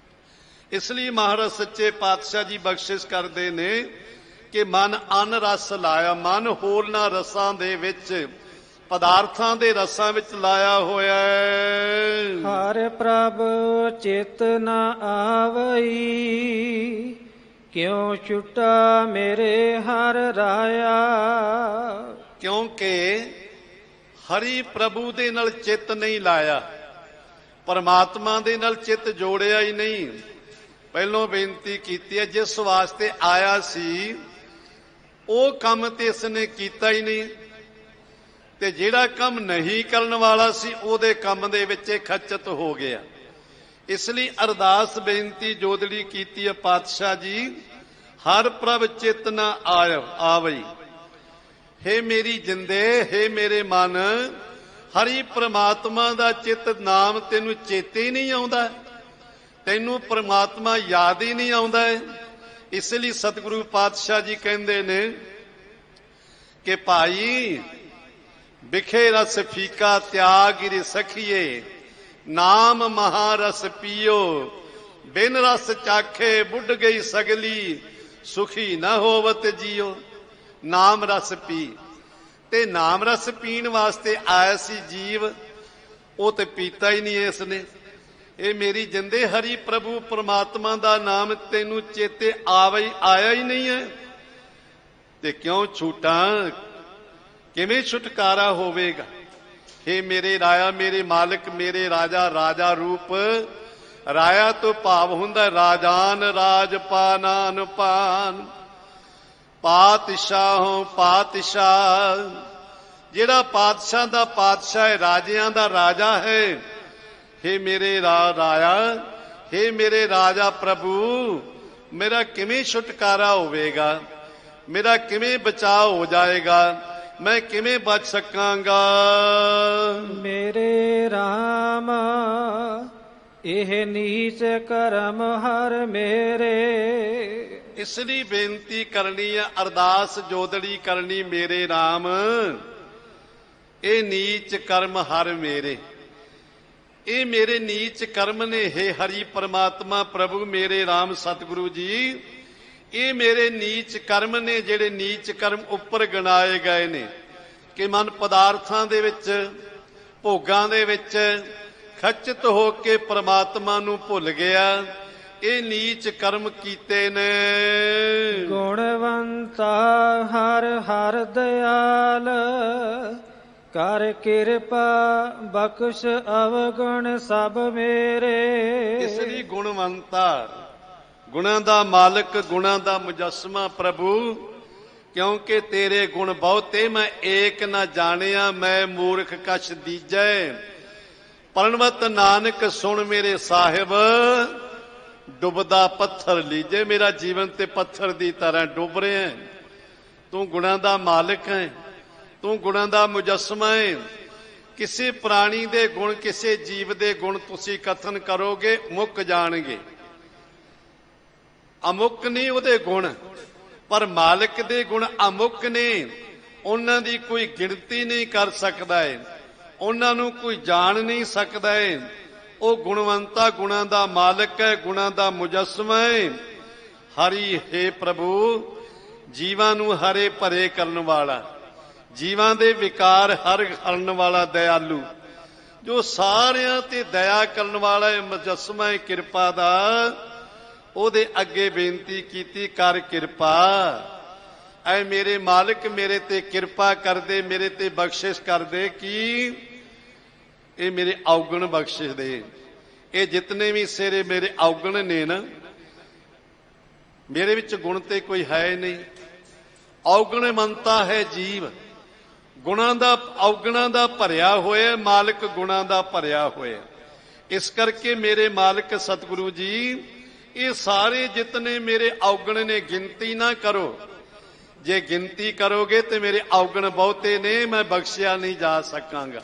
ਇਸ ਲਈ ਮਹਾਰਾਜ ਸੱਚੇ ਪਾਤਸ਼ਾਹ ਜੀ ਬਖਸ਼ਿਸ਼ ਕਰਦੇ ਨੇ ਕਿ ਮਨ ਅਨ ਰਸ ਲਾਇਆ, ਮਨ ਹੋਰਨਾਂ ਰਸਾਂ ਦੇ ਵਿੱਚ, ਪਦਾਰਥਾਂ ਦੇ ਰਸਾਂ ਵਿੱਚ ਲਾਇਆ ਹੋਇਆ ਹੈ। ਹਰਿ ਪ੍ਰਭ ਚਿਤ ਨ ਆਵਈ, ਕਿਉ ਛੁਟਾ ਮੇਰੇ ਹਰ ਰਾਇਆ। ਕਿਉਂਕਿ ਹਰੀ ਪ੍ਰਭੂ ਦੇ ਨਾਲ ਚਿੱਤ ਨਹੀਂ ਲਾਇਆ, ਪਰਮਾਤਮਾ ਦੇ ਨਾਲ ਚਿੱਤ ਜੋੜਿਆ ਹੀ ਨਹੀਂ। ਪਹਿਲੋਂ ਬੇਨਤੀ ਕੀਤੀ ਹੈ, ਜਿਸ ਵਾਸਤੇ ਆਇਆ ਸੀ ਉਹ ਕੰਮ ਤੇ ਇਸਨੇ ਕੀਤਾ ਹੀ ਨਹੀਂ, ਤੇ ਜਿਹੜਾ ਕੰਮ ਨਹੀਂ ਕਰਨ ਵਾਲਾ ਸੀ ਉਹਦੇ ਕੰਮ ਦੇ ਵਿੱਚ ਖੱਚਤ ਹੋ ਗਿਆ। ਇਸ ਲਈ ਅਰਦਾਸ ਬੇਨਤੀ ਜੋਦੜੀ ਕੀਤੀ ਹੈ, ਪਾਤਸ਼ਾਹ ਜੀ ਹਰ ਪ੍ਰਭ ਚਿਤ ਨ ਆਵਈ। ਹੇ ਮੇਰੀ ਜਿੰਦੇ, ਹੇ ਮੇਰੇ ਮਨ, ਹਰੀ ਪ੍ਰਮਾਤਮਾ ਦਾ ਚਿੱਤ ਨਾਮ ਤੈਨੂੰ ਚੇਤੇ ਹੀ ਨਹੀਂ ਆਉਂਦਾ, ਤੈਨੂੰ ਪ੍ਰਮਾਤਮਾ ਯਾਦ ਹੀ ਨਹੀਂ ਆਉਂਦਾ ਹੈ। ਇਸ ਲਈ ਸਤਿਗੁਰੂ ਪਾਤਸ਼ਾਹ ਜੀ ਕਹਿੰਦੇ ਨੇ ਕਿ ਭਾਈ ਵਿਖੇ ਰਸ ਫੀਕਾ ਤਿਆਗਿ ਸਖੀਏ, ਨਾਮ ਮਹਾਰਸ ਪੀਓ, ਬਿਨ ਰਸ ਚਾਖੇ ਬੁੱਢ ਗਈ ਸਗਲੀ, ਸੁਖੀ ਨਾ ਹੋਵਤ ਜੀਓ। ਨਾਮ ਰਸ ਪੀ, ਤੇ ਨਾਮ ਰਸ ਪੀਣ ਵਾਸਤੇ ਆਇਆ ਸੀ ਜੀਵ, ਉਹ ਤੇ ਪੀਤਾ ਹੀ ਨਹੀਂ ਇਸਨੇ। ਇਹ ਮੇਰੀ ਜਿੰਦੇ ਹਰੀ ਪ੍ਰਭੂ ਪਰਮਾਤਮਾ ਦਾ ਨਾਮ ਤੈਨੂੰ ਚੇਤੇ ਆਇਆ ਹੀ ਨਹੀਂ ਹੈ ਤੇ ਕਿਉਂ ਛੂਟਾਂ, ਕਿਵੇਂ ਛੁਟਕਾਰਾ ਹੋਵੇਗਾ। हे ਮੇਰੇ ਰਾਇਆ, ਮੇਰੇ ਮਾਲਕ, ਮੇਰੇ ਰਾਜਾ। ਰਾਜਾ ਰੂਪ ਰਾਇਆ ਤੋਂ ਭਾਵ ਹੁੰਦਾ ਰਾਜਾਨ, ਰਾਜ ਪਾਨਾਨ ਪਾਨ, ਪਾਤਸ਼ਾਹੋਂ ਪਾਤਸ਼ਾਹ। ਜਿਹੜਾ ਪਾਤਸ਼ਾਹ ਦਾ ਪਾਤਸ਼ਾਹ ਹੈ, ਰਾਜਿਆਂ ਦਾ ਰਾਜਾ ਹੈ। हे ਮੇਰੇ ਰਾਇਆ, हे ਮੇਰੇ ਰਾਜਾ ਪ੍ਰਭੂ, ਮੇਰਾ ਕਿਵੇਂ ਛੁਟਕਾਰਾ ਹੋਵੇਗਾ, ਮੇਰਾ ਕਿਵੇਂ ਬਚਾਅ ਹੋ ਜਾਏਗਾ, ਮੈਂ ਕਿਵੇਂ ਬਚ ਸਕਾਂਗਾ। ਮੇਰੇ ਰਾਮ ਇਹ ਨੀਚ ਕਰਮ ਹਰ ਮੇਰੇ। ਇਸ ਲਈ ਬੇਨਤੀ ਕਰਨੀ ਹੈ, ਅਰਦਾਸ ਜੋਦੜੀ ਕਰਨੀ, ਮੇਰੇ ਰਾਮ ਇਹ ਨੀਚ ਕਰਮ ਹਰ ਮੇਰੇ। ਇਹ ਮੇਰੇ ਨੀਚ ਕਰਮ ਨੇ, हे ਹਰੀ ਪਰਮਾਤਮਾ ਪ੍ਰਭੂ ਮੇਰੇ ਰਾਮ ਸਤਿਗੁਰੂ ਜੀ, ਇਹ ਮੇਰੇ ਨੀਚ ਕਰਮ ਨੇ, ਜਿਹੜੇ ਨੀਚ ਕਰਮ ਉੱਪਰ ਗਿਣਾਏ ਗਏ ਨੇ ਕਿ ਮਨ ਪਦਾਰਥਾਂ ਦੇ ਵਿੱਚ, ਭੋਗਾਂ ਦੇ ਵਿੱਚ ਖਚਿਤ ਹੋ ਕੇ ਪਰਮਾਤਮਾ ਨੂੰ ਭੁੱਲ ਗਿਆ। ਇਹ ਨੀਚ ਕਰਮ ਕੀਤੇ ਨੇ। ਗੁਣਵੰਤਾ ਹਰ ਹਰ ਦਿਆਲ, ਕਰ ਕਿਰਪਾ ਬਖਸ਼ ਅਵਗੁਣ ਸਭ ਮੇਰੇ। ਇਸ ਲਈ ਗੁਣਵੰਤਾ, ਗੁਣਾਂ ਦਾ ਮਾਲਕ, ਗੁਣਾਂ ਦਾ ਮੁਜੱਸਮਾ ਪ੍ਰਭੂ, ਕਿਉਂਕਿ ਤੇਰੇ ਗੁਣ ਬਹੁਤੇ, ਮੈਂ ਏਕ ਨਾ ਜਾਣਿਆ, ਮੈਂ ਮੂਰਖ ਕਛ ਦੀਜੈ। ਪਰਣਵਤ ਨਾਨਕ ਸੁਣ ਮੇਰੇ ਸਾਹਿਬ, ਡੁੱਬਦਾ ਪੱਥਰ ਲੀਜੇ। ਮੇਰਾ ਜੀਵਨ ਤੇ ਪੱਥਰ ਦੀ ਤਰ੍ਹਾਂ ਡੁੱਬ ਰਿਹਾ। ਤੂੰ ਗੁਣਾਂ ਦਾ ਮਾਲਕ ਹੈ, ਤੂੰ ਗੁਣਾਂ ਦਾ ਮੁਜੱਸਮਾ ਹੈ। ਕਿਸੇ ਪ੍ਰਾਣੀ ਦੇ ਗੁਣ, ਕਿਸੇ ਜੀਵ ਦੇ ਗੁਣ ਤੁਸੀਂ ਕਥਨ ਕਰੋਗੇ ਮੁੱਕ ਜਾਣਗੇ। ਅਮੁੱਕ ਨਹੀਂ ਉਹਦੇ ਗੁਣ, ਪਰ ਮਾਲਕ ਦੇ ਗੁਣ ਅਮੁੱਕ ਨੇ। ਉਹਨਾਂ ਦੀ ਕੋਈ ਗਿਣਤੀ ਨਹੀਂ ਕਰ ਸਕਦਾ ਹੈ, ਉਹਨਾਂ ਨੂੰ ਕੋਈ ਜਾਣ ਨਹੀਂ ਸਕਦਾ ਹੈ। ਉਹ ਗੁਣਵੰਤਾ, ਗੁਣਾਂ ਦਾ ਮਾਲਕ ਹੈ, ਗੁਣਾਂ ਦਾ ਮੁਜੱਸਮਾ ਹੈ। ਹਰੀ ਹੈ ਪ੍ਰਭੂ, ਜੀਵਾਂ ਨੂੰ ਹਰੇ ਭਰੇ ਕਰਨ ਵਾਲਾ, ਜੀਵਾਂ ਦੇ ਵਿਕਾਰ ਹਰਨ ਵਾਲਾ ਦਇਆਲੂ, ਜੋ ਸਾਰਿਆਂ ਤੇ ਦਇਆ ਕਰਨ ਵਾਲਾ ਹੈ, ਮੁਜੱਸਮਾ ਹੈ ਕਿਰਪਾ ਦਾ। ਉਹਦੇ ਅੱਗੇ ਬੇਨਤੀ ਕੀਤੀ, ਕਰ ਕਿਰਪਾ। ਐ ਮੇਰੇ ਮਾਲਕ, ਮੇਰੇ ਤੇ ਕਿਰਪਾ ਕਰਦੇ, ਮੇਰੇ ਤੇ ਬਖਸ਼ਿਸ਼ ਕਰਦੇ। ਕੀ ਇਹ ਮੇਰੇ ਔਗਣ ਬਖਸ਼ਿਸ਼ ਦੇ। ਇਹ ਜਿਤਨੇ ਵੀ ਸਿਰੇ ਮੇਰੇ ਔਗਣ ਨੇ ਨਾ, ਮੇਰੇ ਵਿੱਚ ਗੁਣ ਤੇ ਕੋਈ ਹੈ ਨਹੀਂ। ਔਗਣ ਮੰਨਤਾ ਹੈ ਜੀਵ, ਗੁਣਾਂ ਦਾ, ਔਗਣਾਂ ਦਾ ਭਰਿਆ ਹੋਇਆ ਮਾਲਕ, ਗੁਣਾਂ ਦਾ ਭਰਿਆ ਹੋਇਆ। ਇਸ ਕਰਕੇ ਮੇਰੇ ਮਾਲਕ ਸਤਿਗੁਰੂ ਜੀ, ਇਹ ਸਾਰੇ ਜਿਤਨੇ ਮੇਰੇ ਔਗਣ ਨੇ, ਗਿਣਤੀ ਨਾ ਕਰੋ। ਜੇ ਗਿਣਤੀ ਕਰੋਗੇ ਤੇ ਮੇਰੇ ਔਗਣ ਬਹੁਤੇ ਨੇ, ਮੈਂ ਬਖਸ਼ਿਆ ਨਹੀਂ ਜਾ ਸਕਾਂਗਾ।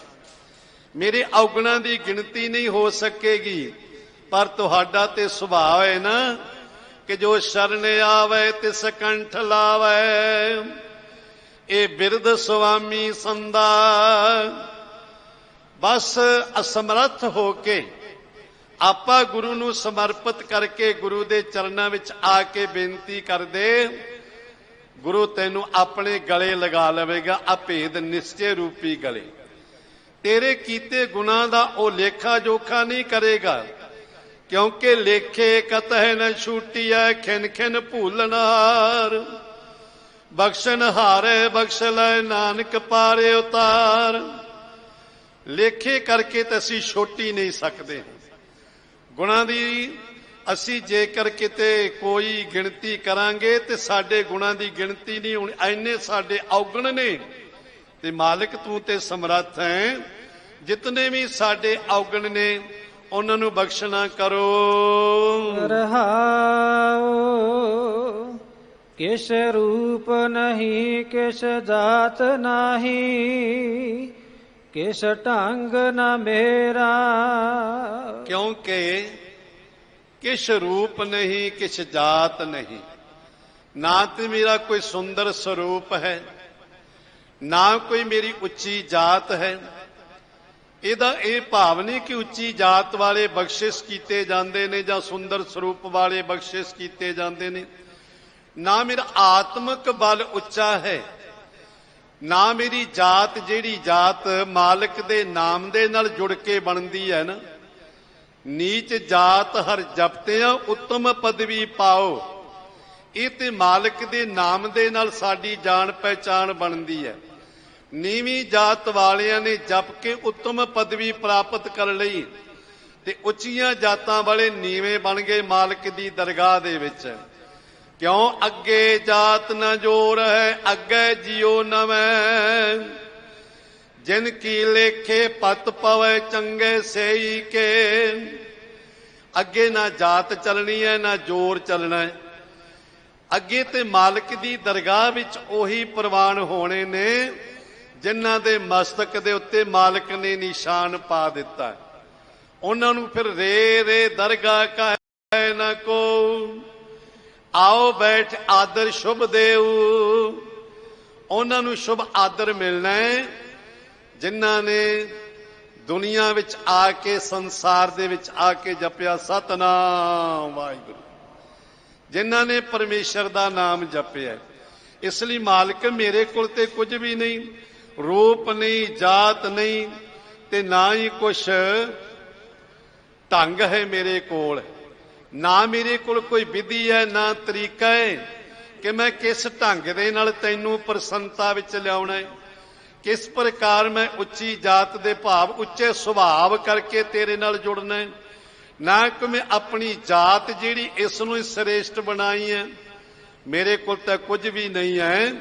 ਮੇਰੇ ਔਗਣਾਂ ਦੀ ਗਿਣਤੀ ਨਹੀਂ ਹੋ ਸਕੇਗੀ। ਪਰ ਤੁਹਾਡਾ ਤੇ ਸੁਭਾਅ ਹੈ ਨਾ ਕਿ ਜੋ ਸ਼ਰਨ ਆਵੇ ਤਿਸ ਕੰਠ ਲਾਵੇ। ਇਹ ਬਿਰਧ ਸੁਆਮੀ ਸੰਦਾ, ਬਸ ਅਸਮਰੱਥ ਹੋ ਕੇ ਆਪਾਂ ਗੁਰੂ ਨੂੰ ਸਮਰਪਿਤ ਕਰਕੇ ਗੁਰੂ ਦੇ ਚਰਨਾਂ ਵਿੱਚ ਆ ਕੇ ਬੇਨਤੀ ਕਰਦੇ, ਗੁਰੂ ਤੈਨੂੰ ਆਪਣੇ ਗਲੇ ਲਗਾ ਲਵੇਗਾ। ਅਭੇਦ ਨਿਸ਼ਚੇ ਰੂਪੀ ਗਲੇ। ਤੇਰੇ ਕੀਤੇ ਗੁਨਾਹ ਦਾ ਉਹ ਲੇਖਾ ਜੋਖਾ ਨਹੀਂ ਕਰੇਗਾ, ਕਿਉਂਕਿ ਲੇਖੇ ਕਤਹਿ ਨ ਛੂਟੀਐ, ਖਿਨ ਖਿਨ ਭੂਲਣਹਾਰ। ਬਖਸ਼ਣ ਹਾਰੇ ਬਖਸ਼ ਲੈ, ਨਾਨਕ ਪਾਰੇ ਉਤਾਰ। ਲੇਖੇ ਕਰਕੇ ਤਾਂ ਅਸੀਂ ਛੋਟੀ ਨਹੀਂ ਸਕਦੇ। ਗੁਣਾਂ ਦੀ ਅਸੀਂ ਜੇਕਰ ਕਿਤੇ ਕੋਈ ਗਿਣਤੀ ਕਰਾਂਗੇ ਤੇ ਸਾਡੇ ਗੁਣਾਂ ਦੀ ਗਿਣਤੀ ਨਹੀਂ ਹੋਣੀ। ਐਨੇ ਸਾਡੇ ਔਗਣ ਨੇ ਤੇ ਮਾਲਕ ਤੂੰ ਤੇ ਸਮਰੱਥ ਹੈ। ਜਿਤਨੇ ਵੀ ਸਾਡੇ ਔਗਣ ਨੇ ਉਹਨਾਂ ਨੂੰ ਬਖਸ਼ਣਾ ਕਰੋ। ਰਹਾਉ ਕਿਛ ਰੂਪ ਨਹੀਂ, ਕਿਛ ਜਾਤ ਨਹੀਂ, ਕਿਛ ਢੰਗ ਨਾ ਮੇਰਾ। ਕਿਉਂਕਿ ਕਿਛ ਰੂਪ ਨਹੀਂ, ਕਿਛ ਜਾਤ ਨਹੀਂ। ਨਾ ਤੇ ਮੇਰਾ ਕੋਈ ਸੁੰਦਰ ਸਰੂਪ ਹੈ, ਨਾ ਕੋਈ ਮੇਰੀ ਉੱਚੀ ਜਾਤ ਹੈ। ਇਹਦਾ ਇਹ ਭਾਵ ਨਹੀਂ ਕਿ ਉੱਚੀ ਜਾਤ ਵਾਲੇ ਬਖਸ਼ਿਸ਼ ਕੀਤੇ ਜਾਂਦੇ ਨੇ ਜਾਂ ਸੁੰਦਰ ਸਰੂਪ ਵਾਲੇ ਬਖਸ਼ਿਸ਼ ਕੀਤੇ ਜਾਂਦੇ ਨੇ। ਨਾ ਮੇਰਾ ਆਤਮਿਕ ਬਲ ਉੱਚਾ ਹੈ, ਨਾ ਮੇਰੀ ਜਾਤ, ਜਿਹੜੀ ਜਾਤ ਮਾਲਕ ਦੇ ਨਾਮ ਦੇ ਨਾਲ ਜੁੜ ਕੇ ਬਣਦੀ ਹੈ ਨਾ, ਨੀਚ ਜਾਤ ਹਰ ਜਪਤਿਆਂ ਉੱਤਮ ਪਦਵੀ ਪਾਓ। ਇਹ ਤੇ ਮਾਲਕ ਦੇ ਨਾਮ ਦੇ ਨਾਲ ਸਾਡੀ ਜਾਣ ਪਹਿਚਾਣ ਬਣਦੀ ਹੈ। ਨੀਵੀਂ ਜਾਤ ਵਾਲਿਆਂ ਨੇ ਜਪ ਕੇ ਉੱਤਮ ਪਦਵੀ ਪ੍ਰਾਪਤ ਕਰ ਲਈ ਤੇ ਉੱਚੀਆਂ ਜਾਤਾਂ ਵਾਲੇ ਨੀਵੇਂ ਬਣ ਗਏ ਮਾਲਕ ਦੀ ਦਰਗਾਹ ਦੇ ਵਿੱਚ। ਕਿਉਂ ਅੱਗੇ ਜਾਤ ਨਾ ਜੋਰ ਹੈ ਅੱਗੇ ਜਿਉ ਨਵੇਂ, ਜਿਨ ਕੀ ਲੇਖੇ ਪਤ ਪਵੇ ਚੰਗੇ ਸੇਈ ਕੇ। ਅੱਗੇ ਨਾ ਜਾਤ ਚੱਲਣੀ ਹੈ ਨਾ ਜੋਰ ਚੱਲਣਾ ਹੈ। ਅੱਗੇ ਤੇ ਮਾਲਕ ਦੀ ਦਰਗਾਹ ਵਿੱਚ ਉਹੀ ਪ੍ਰਵਾਨ ਹੋਣੇ ਨੇ ਜਿਨ੍ਹਾਂ ਦੇ ਮਸਤਕ ਦੇ ਉੱਤੇ ਮਾਲਕ ਨੇ ਨਿਸ਼ਾਨ ਪਾ ਦਿੱਤਾ। ਉਹਨਾਂ ਨੂੰ ਫਿਰ ਰੇ ਰੇ ਦਰਗਾਹ ਕਹੈ ਨਾ ਕੋ, ਆਓ ਬੈਠ ਆਦਰ ਸ਼ੁਭ ਦੇਉ। ਉਹਨਾਂ ਨੂੰ ਸ਼ੁਭ ਆਦਰ ਮਿਲਣਾ ਹੈ ਜਿਨ੍ਹਾਂ ਨੇ ਦੁਨੀਆ ਵਿੱਚ ਆ ਕੇ ਸੰਸਾਰ ਦੇ ਵਿੱਚ ਆ ਕੇ ਜਪਿਆ ਸਤਨਾਮ ਵਾਹਿਗੁਰੂ, ਜਿਨ੍ਹਾਂ ਨੇ ਪਰਮੇਸ਼ਰ ਦਾ ਨਾਮ ਜਪਿਆ। ਇਸ ਲਈ ਮਾਲਕ ਮੇਰੇ ਕੋਲ ਤੇ ਕੁਝ ਵੀ ਨਹੀਂ, ਰੂਪ ਨਹੀਂ, ਜਾਤ ਨਹੀਂ ਤੇ ਨਾ ਹੀ ਕੁਛ ਢੰਗ ਹੈ ਮੇਰੇ ਕੋਲ, ਨਾ ਮੇਰੇ ਕੋਲ ਕੋਈ ਵਿਧੀ ਹੈ ਨਾ ਤਰੀਕਾ ਹੈ ਕਿ ਮੈਂ ਕਿਸ ਢੰਗ ਦੇ ਨਾਲ ਤੈਨੂੰ ਪ੍ਰਸੰਨਤਾ ਵਿੱਚ ਲਿਆਉਣਾ ਹੈ, ਕਿਸ ਪ੍ਰਕਾਰ ਮੈਂ ਉੱਚੀ ਜਾਤ ਦੇ ਭਾਵ ਉੱਚੇ ਸੁਭਾਵ ਕਰਕੇ ਤੇਰੇ ਨਾਲ ਜੁੜਨਾ ਹੈ। ਨਾ ਕਿ ਮੈਂ ਆਪਣੀ ਜਾਤ ਜਿਹੜੀ ਇਸ ਨੂੰ ਸ੍ਰੇਸ਼ਟ ਬਣਾਈ ਹੈ। ਮੇਰੇ ਕੋਲ ਤਾਂ ਕੁਝ ਵੀ ਨਹੀਂ ਹੈ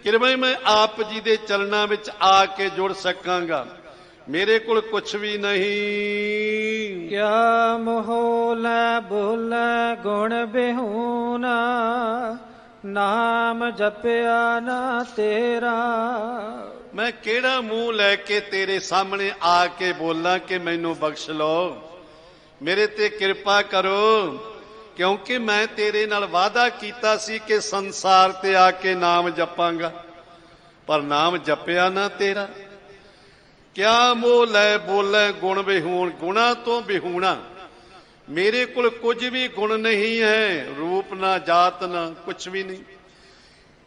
ਕਿ ਮੈਂ ਆਪ ਜੀ ਦੇ ਚਰਨਾਂ ਵਿੱਚ ਆ ਕੇ ਜੁੜ ਸਕਾਂਗਾ। ਮੇਰੇ ਕੋਲ ਕੁਛ ਵੀ ਨਹੀਂ। ਕਿਆ ਮੋਹ ਲੈ ਬੋਲੇ ਗੁਣ ਬਿਹੂਨਾ, ਨਾਮ ਜਪਿਆ ਨਾ ਤੇਰਾ। ਮੈਂ ਕਿਹੜਾ ਮੂੰਹ ਲੈ ਕੇ ਤੇਰੇ ਸਾਹਮਣੇ ਆ ਕੇ ਬੋਲਾਂ ਕਿ ਮੈਨੂੰ ਬਖਸ਼ ਲਓ, ਮੇਰੇ ਤੇ ਕਿਰਪਾ ਕਰੋ, ਕਿਉਂਕਿ ਮੈਂ ਤੇਰੇ ਨਾਲ ਵਾਅਦਾ ਕੀਤਾ ਸੀ ਕਿ ਸੰਸਾਰ ਤੇ ਆ ਕੇ ਨਾਮ ਜਪਾਂਗਾ, ਪਰ ਨਾਮ ਜਪਿਆ ਨਾ ਤੇਰਾ। ਕਿਆ ਮੋਹ ਲੈ ਬੋਲੇ ਗੁਣ ਵਿਹੂਣ, ਗੁਣਾ ਤੋਂ ਵਿਹੂਣਾ। ਮੇਰੇ ਕੋਲ ਕੁਝ ਵੀ ਗੁਣ ਨਹੀਂ ਹੈ, ਰੂਪ ਨਾ ਜਾਤ ਨਾ ਕੁਛ ਵੀ ਨਹੀਂ।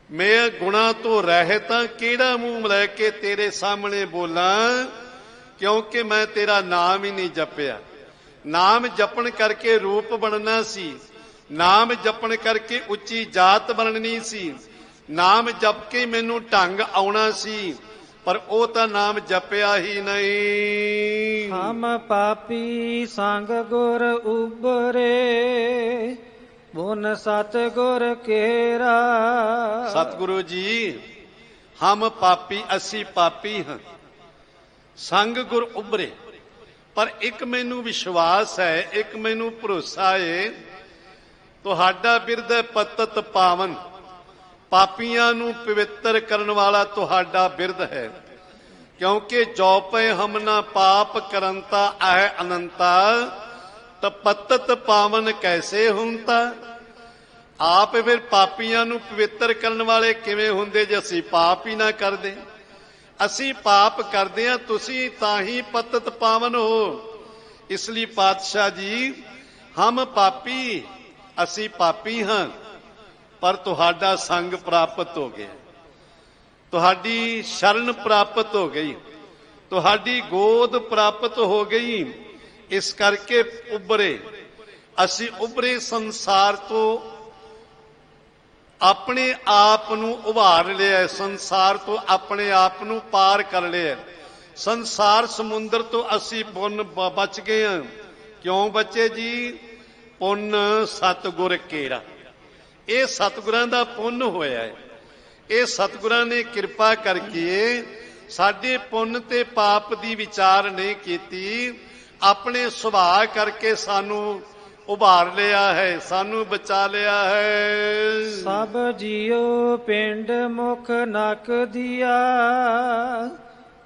ਮੈਂ ਗੁਣਾ ਤੋਂ ਰਹਿਤ ਹਾਂ, ਕਿਹੜਾ ਮੂੰਹ ਲੈ ਕੇ ਤੇਰੇ ਸਾਹਮਣੇ ਬੋਲਾਂ, ਕਿਉਂਕਿ ਮੈਂ ਤੇਰਾ ਨਾਮ ਹੀ ਨਹੀਂ ਜਪਿਆ। ਨਾਮ ਜਪਣ ਕਰਕੇ ਰੂਪ ਬਣਨਾ ਸੀ, ਨਾਮ ਜਪਣ ਕਰਕੇ ਉੱਚੀ ਜਾਤ ਬਣਨੀ ਸੀ, ਨਾਮ ਜਪ ਕੇ ਮੈਨੂੰ ਢੰਗ ਆਉਣਾ ਸੀ, ਪਰ ਉਹ ਤਾਂ ਨਾਮ ਜਪਿਆ ਹੀ ਨਹੀਂ। ਹਮ ਪਾਪੀ ਸੰਗ ਗੁਰ ਉਬਰੇ, ਬੁਨ ਸਤਿਗੁਰ ਕੇਰਾ। ਸਤਿਗੁਰੂ ਜੀ, ਹਮ ਪਾਪੀ, ਅਸੀਂ ਪਾਪੀ ਹਾਂ, ਸੰਗ ਗੁਰ ਉਬਰੇ। ਪਰ ਇੱਕ ਮੈਨੂੰ ਵਿਸ਼ਵਾਸ ਹੈ, ਇੱਕ ਮੈਨੂੰ ਭਰੋਸਾ ਹੈ, ਤੁਹਾਡਾ ਬਿਰਦ ਹੈ ਪਤਤ ਪਾਵਨ, ਪਾਪੀਆਂ ਨੂੰ ਪਵਿੱਤਰ ਕਰਨ ਵਾਲਾ ਤੁਹਾਡਾ ਬਿਰਦ ਹੈ। ਕਿਉਂਕਿ ਜੋ ਪੈ ਹਮ ਨਾ ਪਾਪ ਕਰੰਤਾ ਆਹ ਅਨੰਤਾ, ਤਾਂ ਪਤਤ ਪਾਵਨ ਕੈਸੇ ਹੁੰਤਾ। ਆਪ ਫਿਰ ਪਾਪੀਆਂ ਨੂੰ ਪਵਿੱਤਰ ਕਰਨ ਵਾਲੇ ਕਿਵੇਂ ਹੁੰਦੇ ਜੇ ਅਸੀਂ ਪਾਪ ਹੀ ਨਾ ਕਰਦੇ। ਅਸੀਂ ਪਾਪ ਕਰਦੇ ਹਾਂ, ਤੁਸੀਂ ਤਾਂ ਹੀ ਪਤਤ ਪਾਵਨ ਹੋ। ਇਸ ਲਈ ਪਾਤਸ਼ਾਹ ਜੀ, ਹਮ ਪਾਪੀ, ਅਸੀਂ ਪਾਪੀ ਹਾਂ, ਪਰ ਤੁਹਾਡਾ ਸੰਗ ਪ੍ਰਾਪਤ ਹੋ ਗਿਆ, ਤੁਹਾਡੀ ਸ਼ਰਨ ਪ੍ਰਾਪਤ ਹੋ ਗਈ, ਤੁਹਾਡੀ ਗੋਦ ਪ੍ਰਾਪਤ ਹੋ ਗਈ। ਇਸ ਕਰਕੇ ਉਭਰੇ, ਅਸੀਂ ਉਭਰੇ ਸੰਸਾਰ ਤੋਂ, ਆਪਣੇ ਆਪ ਨੂੰ ਉਭਾਰ ਲਿਆ, ਸੰਸਾਰ ਤੋਂ ਆਪਣੇ ਆਪ ਨੂੰ ਪਾਰ ਕਰ ਲਿਆ। ਸੰਸਾਰ ਸਮੁੰਦਰ ਤੋਂ ਅਸੀਂ ਪੁੰਨ ਬਚ ਗਏ ਹਾਂ। ਕਿਉਂ ਬਚੇ ਜੀ? ਪੁੰਨ ਸਤਿਗੁਰ ਕੇਰਾ। ਇਹ ਸਤਿਗੁਰਾਂ ਦਾ ਪੁੰਨ ਹੋਇਆ ਹੈ। ਇਹ ਸਤਿਗੁਰਾਂ ਨੇ ਕਿਰਪਾ ਕਰਕੇ ਸਾਡੇ ਪੁੰਨ ਤੇ ਪਾਪ ਦੀ ਵਿਚਾਰ ਨਹੀਂ ਕੀਤੀ, ਆਪਣੇ ਸੁਭਾਅ ਕਰਕੇ ਸਾਨੂੰ ਉਭਾਰ ਲਿਆ ਹੈ, ਸਾਨੂੰ ਬਚਾ ਲਿਆ ਹੈ। ਸਭ ਜੀਉ ਪਿੰਡ ਮੁਖ ਨਕ ਦਿਆ,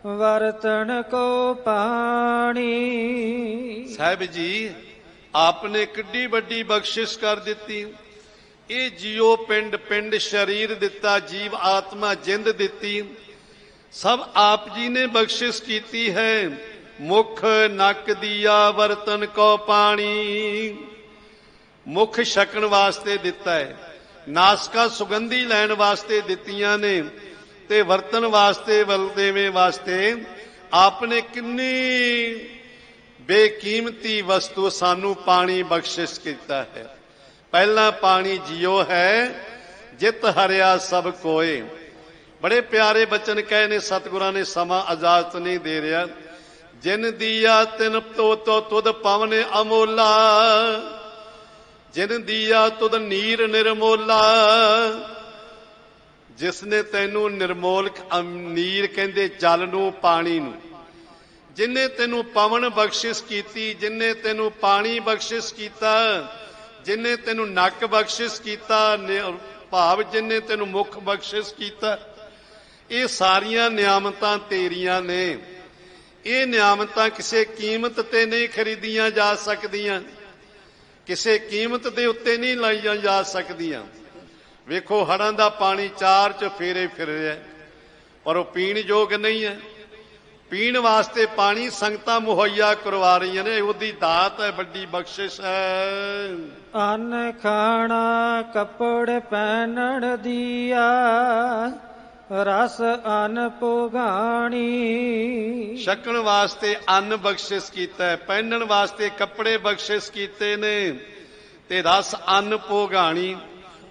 ਵਰਤਨ ਕੋ ਪਾਣੀ। ਸਾਹਿਬ ਜੀ, ਆਪਨੇ ਕਿੱਡੀ ਵੱਡੀ ਬਖਸ਼ਿਸ਼ ਕਰ ਦਿੱਤੀ। ਇਹ ਜੀਉ ਪਿੰਡ, ਪਿੰਡ ਸ਼ਰੀਰ ਦਿੱਤਾ, ਜੀਵ ਆਤਮਾ ਜਿੰਦ ਦਿੱਤੀ, ਸਭ ਆਪ ਜੀ ਨੇ ਬਖਸ਼ਿਸ਼ ਕੀਤੀ ਹੈ। ਮੁਖ ਨਕ ਦੀਆ ਵਰਤਨ ਕੋ ਪਾਣੀ। ਮੁਖ ਛਕਣ ਵਾਸਤੇ ਦਿੱਤਾ ਹੈ, ਨਾਸਕਾ ਸੁਗੰਧੀ ਲੈਣ ਵਾਸਤੇ ਦਿੱਤੀਆਂ ਨੇ, ਤੇ ਵਰਤਨ ਵਾਸਤੇ ਵਲਦੇਵੇਂ ਵਾਸਤੇ ਆਪਨੇ ਕਿੰਨੀ ਬੇਕੀਮਤੀ ਵਸਤੂ ਸਾਨੂੰ ਪਾਣੀ ਬਖਸ਼ਿਸ਼ ਕੀਤਾ ਹੈ। ਪਹਿਲਾ ਪਾਣੀ ਜਿਉ ਹੈ ਜਿਤ ਹਰਿਆ ਸਭ ਕੋਏ। ਬੜੇ ਪਿਆਰੇ ਬਚਨ ਕਹੇ ਨੇ ਸਤਿਗੁਰਾਂ ਨੇ, ਸਮਾਂ ਇਜਾਜ਼ਤ ਨਹੀਂ ਦੇ ਰਿਹਾ। ਜਿਨ ਦੀਆ ਤਿਨ ਤੋ ਤੁਧ ਪਵਨ ਅਮੋਲਾ, ਜਿਨ ਦੀਆ ਤੁਧ ਨੀਰ ਨਿਰਮੋਲਾ। ਜਿਸ ਨੇ ਤੈਨੂੰ ਨਿਰਮੋਲ ਨੀਰ ਕਹਿੰਦੇ ਜਲ ਨੂੰ, ਪਾਣੀ ਨੂੰ, ਜਿਨੇ ਤੈਨੂੰ ਪਵਨ ਬਖਸ਼ਿਸ਼ ਕੀਤੀ, ਜਿਨੇ ਤੈਨੂੰ ਪਾਣੀ ਬਖਸ਼ਿਸ਼ ਕੀਤਾ, ਜਿਨੇ ਤੈਨੂੰ ਨੱਕ ਬਖਸ਼ਿਸ਼ ਕੀਤਾ, ਭਾਵ ਜਿਨੇ ਤੈਨੂੰ ਮੁਖ ਬਖਸ਼ਿਸ਼ ਕੀਤਾ। ਇਹ ਸਾਰੀਆਂ ਨਿਆਮਤਾਂ ਤੇਰੀਆਂ ਨੇ। ਇਹ ਨਿਆਮਤਾਂ ਕਿਸੇ ਕੀਮਤ ਤੇ ਨਹੀਂ ਖਰੀਦੀਆਂ ਜਾ ਸਕਦੀਆਂ, ਕਿਸੇ ਕੀਮਤ ਦੇ ਉੱਤੇ ਨਹੀਂ ਲਾਈਆਂ ਜਾ ਸਕਦੀਆਂ। ਵੇਖੋ ਹੜ੍ਹਾਂ ਦਾ ਪਾਣੀ ਚਾਰ ਚ ਫੇਰੇ ਫਿਰ ਰਿਹਾ, ਪਰ ਉਹ ਪੀਣ ਯੋਗ ਨਹੀਂ ਹੈ। ਪੀਣ ਵਾਸਤੇ ਪਾਣੀ ਸੰਗਤਾਂ ਮੁਹੱਈਆ ਕਰਵਾ ਰਹੀਆਂ ਨੇ, ਉਹਦੀ ਦਾਤ ਹੈ, ਵੱਡੀ ਬਖਸ਼ਿਸ਼ ਹੈ। ਅੰਨ ਖਾਣਾ ਕੱਪੜ ਪਹਿਨਣ ਦੀਆ, ਰਸ ਅੰਨ ਭੋਗਾਣੀ। ਛਕਣ ਵਾਸਤੇ ਅੰਨ ਬਖਸ਼ਿਸ਼ ਕੀਤਾ ਹੈ, ਪਹਿਨਣ ਵਾਸਤੇ ਕੱਪੜੇ ਬਖਸ਼ਿਸ਼ ਕੀਤੇ ਨੇ, ਤੇ ਰਸ ਅੰਨ ਭੋਗਾਣੀ।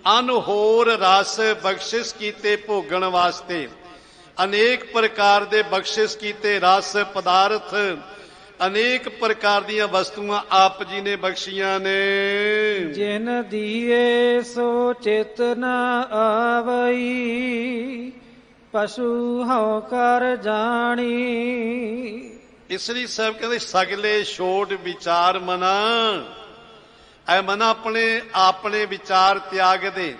ਅੰਨ ਹੋਰ ਰਸ ਬਖਸ਼ਿਸ਼ ਕੀਤੇ ਭੋਗਣ ਵਾਸਤੇ, ਅਨੇਕ ਪ੍ਰਕਾਰ ਦੇ ਬਖਸ਼ਿਸ਼ ਕੀਤੇ ਰਸ ਪਦਾਰਥ, ਅਨੇਕ ਪ੍ਰਕਾਰ ਦੀਆਂ ਵਸਤੂਆਂ ਆਪ ਜੀ ਨੇ ਬਖਸ਼ੀਆਂ ਨੇ। ਜਿਨ ਦੀਏ ਸੋ ਚਿਤ ਨ ਆਵਈ, ਪਸ਼ੂ ਹਉ ਕਰ ਜਾਣੀ। ਇਸ ਲਈ ਸਾਹਿਬ ਕਹਿੰਦੇ ਸਗਲੇ ਛੋੜ ਵਿਚਾਰ ਮਨਾ। ਐ ਮਨ ਆਪਣੇ ਵਿਚਾਰ ਤਿਆਗ ਦੇ।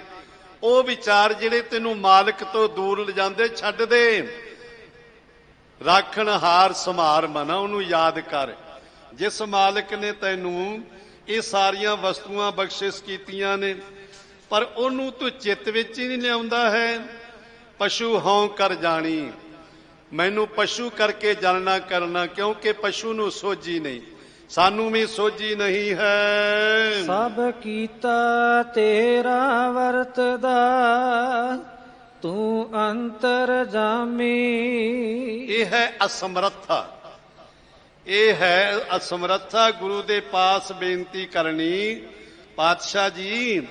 ਉਹ ਵਿਚਾਰ ਜਿਹੜੇ ਤੈਨੂੰ ਮਾਲਕ ਤੋਂ ਦੂਰ ਲਿਜਾਂਦੇ ਛੱਡ ਦੇ। ਰਾਖਣ ਹਾਰ ਸੰਭਾਰ ਮਨਾ, ਉਹਨੂੰ ਯਾਦ ਕਰ। ਜਿਸ ਮਾਲਕ ਨੇ ਤੈਨੂੰ ਇਹ ਸਾਰੀਆਂ ਵਸਤੂਆਂ ਬਖਸ਼ਿਸ਼ ਕੀਤੀਆਂ ਨੇ, ਪਰ ਉਹਨੂੰ ਤੂੰ ਚਿੱਤ ਵਿੱਚ ਹੀ ਨਹੀਂ ਲਿਆਉਂਦਾ ਹੈ। ਪਸ਼ੂ ਹਉ ਕਰ ਜਾਣੀ, ਮੈਨੂੰ ਪਸ਼ੂ ਕਰਕੇ ਜਲਣਾ ਕਰਨਾ, ਕਿਉਂਕਿ ਪਸ਼ੂ ਨੂੰ ਸੋਝੀ ਨਹੀਂ, ਸਾਨੂੰ ਵੀ ਸੋਝੀ ਨਹੀਂ ਹੈ। ਸਭ ਕੀਤਾ ਤੇਰਾ ਵਰਤਦਾ, ਤੂੰ ਅੰਤਰ ਜਾਮੀ। ਇਹ ਹੈ ਅਸਮਰੱਥਾ, ਇਹ ਹੈ ਅਸਮਰੱਥਾ। ਗੁਰੂ ਦੇ ਪਾਸ ਬੇਨਤੀ ਕਰਨੀ, ਪਾਤਸ਼ਾਹ ਜੀ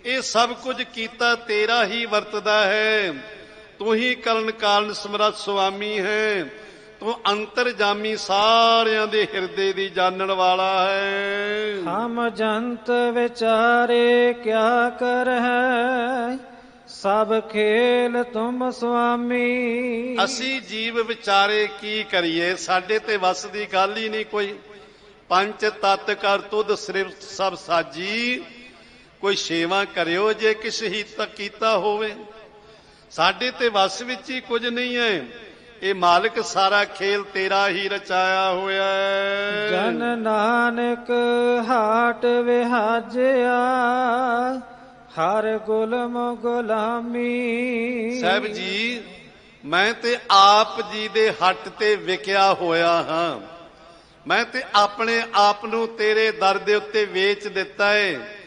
ਇਹ ਸਭ ਕੁਝ ਕੀਤਾ ਤੇਰਾ ਹੀ ਵਰਤਦਾ ਹੈ। ਤੂੰ ਹੀ ਕਰਨ ਕਾਰਨ ਸਮਰੱਥ ਸੁਆਮੀ ਹੈ। ਤੂੰ ਅੰਤਰਜਾਮੀ, ਸਾਰਿਆਂ ਦੇ ਹਿਰਦੇ ਦੀ ਜਾਣਨ ਵਾਲਾ ਹੈ। ਹਮ ਜੰਤ ਵਿਚਾਰੇ ਕਿਆ ਕਰ ਹੈ, ਸਭ ਖੇਲ ਤੁਮ ਸੁਆਮੀ। ਅਸੀਂ ਜੀਵ ਵਿਚਾਰੇ ਕੀ ਕਰੀਏ, ਸਾਡੇ ਤੇ ਵੱਸ ਦੀ ਗੱਲ ਹੀ ਨਹੀਂ ਕੋਈ। ਪੰਜ ਤਤ ਕਰ ਤੁਧ ਸਿਰਫ ਸਭ ਸਾਜੀ, ਕੋਈ ਸੇਵਾ ਕਰਿਓ ਜੇ ਕਿਸ ਹੀ ਤੱਕ ਕੀਤਾ ਹੋਵੇ। ਸਾਡੇ ਤੇ ਵੱਸ ਵਿੱਚ ਹੀ ਕੁਝ ਨਹੀਂ ਹੈ। ਇਹ ਮਾਲਕ ਸਾਰਾ ਖੇਲ ਤੇਰਾ ਹੀ ਰਚਾਇਆ ਹੋਇਆ ਹੈ। ਜਨ ਨਾਨਕ ਹਾਟ ਵਿਹਾਜਿਆ, ਹਰ ਗੁਲਮ ਗੁਲਾਮੀ। ਸਾਹਿਬ ਜੀ ਮੈਂ ਤੇ ਆਪ ਜੀ ਦੇ ਹੱਟ ਤੇ ਵਿਕਿਆ ਹੋਇਆ ਹਾਂ। ਮੈਂ ਤੇ ਆਪਣੇ ਆਪ ਨੂੰ ਤੇਰੇ ਦਰ ਦੇ ਉੱਤੇ ਵੇਚ ਦਿੱਤਾ ਹੈ।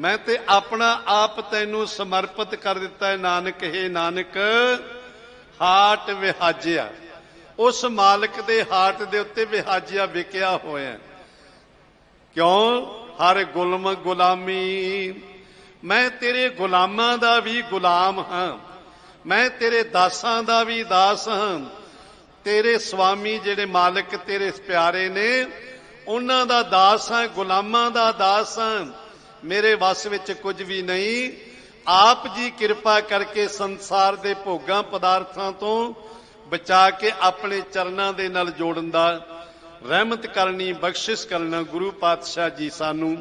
ਮੈਂ ਤੇ ਆਪਣਾ ਆਪ ਤੈਨੂੰ ਸਮਰਪਿਤ ਕਰ ਦਿੱਤਾ ਹੈ। ਨਾਨਕ ਹੈ ਨਾਨਕ ਹਾਟ ਵਿਹਾਜਿਆ, ਉਸ ਮਾਲਕ ਦੇ ਹਾਟ ਦੇ ਉੱਤੇ ਵਿਹਾਜਿਆ, ਵਿਕਿਆ ਹੋਇਆ। ਕਿਉਂ? ਹਰ ਗੁਲਮ ਗੁਲਾਮੀ। ਮੈਂ ਤੇਰੇ ਗੁਲਾਮਾਂ ਦਾ ਵੀ ਗੁਲਾਮ ਹਾਂ, ਮੈਂ ਤੇਰੇ ਦਾਸਾਂ ਦਾ ਵੀ ਦਾਸ ਹਾਂ। ਤੇਰੇ ਸੁਆਮੀ ਜਿਹੜੇ ਮਾਲਕ ਤੇਰੇ ਪਿਆਰੇ ਨੇ, ਉਹਨਾਂ ਦਾ ਦਾਸ ਹਾਂ, ਗੁਲਾਮਾਂ ਦਾ ਦਾਸ ਹਾਂ। ਮੇਰੇ ਵੱਸ ਵਿੱਚ ਕੁਝ ਵੀ ਨਹੀਂ। ਆਪ ਜੀ ਕਿਰਪਾ ਕਰਕੇ ਸੰਸਾਰ ਦੇ ਭੋਗਾਂ ਪਦਾਰਥਾਂ ਤੋਂ ਬਚਾ ਕੇ ਆਪਣੇ ਚਰਨਾਂ ਦੇ ਨਾਲ ਜੋੜਨ ਦਾ ਰਹਿਮਤ ਕਰਨੀ, ਬਖਸ਼ਿਸ਼ ਕਰਨਾ। ਗੁਰੂ ਪਾਤਸ਼ਾਹ ਜੀ ਸਾਨੂੰ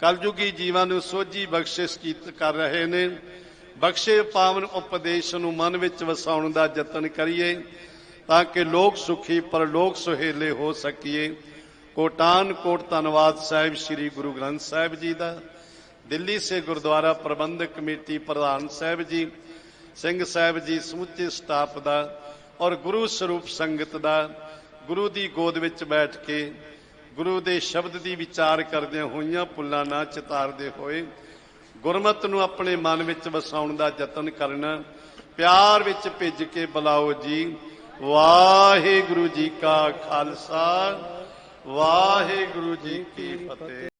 ਕਲਯੁਗੀ ਜੀਵਾਂ ਨੂੰ ਸੋਝੀ ਬਖਸ਼ਿਸ਼ ਕਰ ਰਹੇ ਨੇ। ਬਖਸ਼ੇ ਪਾਵਨ ਉਪਦੇਸ਼ ਨੂੰ ਮਨ ਵਿੱਚ ਵਸਾਉਣ ਦਾ ਯਤਨ ਕਰੀਏ, ਤਾਂ ਕਿ ਲੋਕ ਸੁਖੀ ਪਰਲੋਕ ਸੁਹੇਲੇ ਹੋ ਸਕੀਏ। ਕੋਟਾਨ ਕੋਟ ਧੰਨਵਾਦ ਸਾਹਿਬ ਸ੍ਰੀ ਗੁਰੂ ਗ੍ਰੰਥ ਸਾਹਿਬ ਜੀ ਦਾ, ਦਿੱਲੀ ਸੇ ਗੁਰਦੁਆਰਾ ਪ੍ਰਬੰਧਕ ਕਮੇਟੀ ਪ੍ਰਧਾਨ ਸਾਹਿਬ ਜੀ, ਸਿੰਘ ਸਾਹਿਬ ਜੀ, ਸਮੁੱਚੇ ਸਟਾਫ ਦਾ ਔਰ ਗੁਰੂ ਸਰੂਪ ਸੰਗਤ ਦਾ। ਗੁਰੂ ਦੀ ਗੋਦ ਵਿੱਚ ਬੈਠ ਕੇ ਗੁਰੂ ਦੇ ਸ਼ਬਦ ਦੀ ਵਿਚਾਰ ਕਰਦਿਆਂ ਹੋਈਆਂ ਭੁੱਲਾਂ ਨਾ ਚਿਤਾਰਦੇ ਹੋਏ ਗੁਰਮਤਿ ਨੂੰ ਆਪਣੇ ਮਨ ਵਿੱਚ ਵਸਾਉਣ ਦਾ ਯਤਨ ਕਰਨਾ। ਪਿਆਰ ਵਿੱਚ ਭਿੱਜ ਕੇ ਬੁਲਾਓ ਜੀ। ਵਾਹਿਗੁਰੂ ਜੀ ਕਾ ਖਾਲਸਾ, ਵਾਹਿਗੁਰੂ ਜੀ ਕੀ ਫਤਿਹ।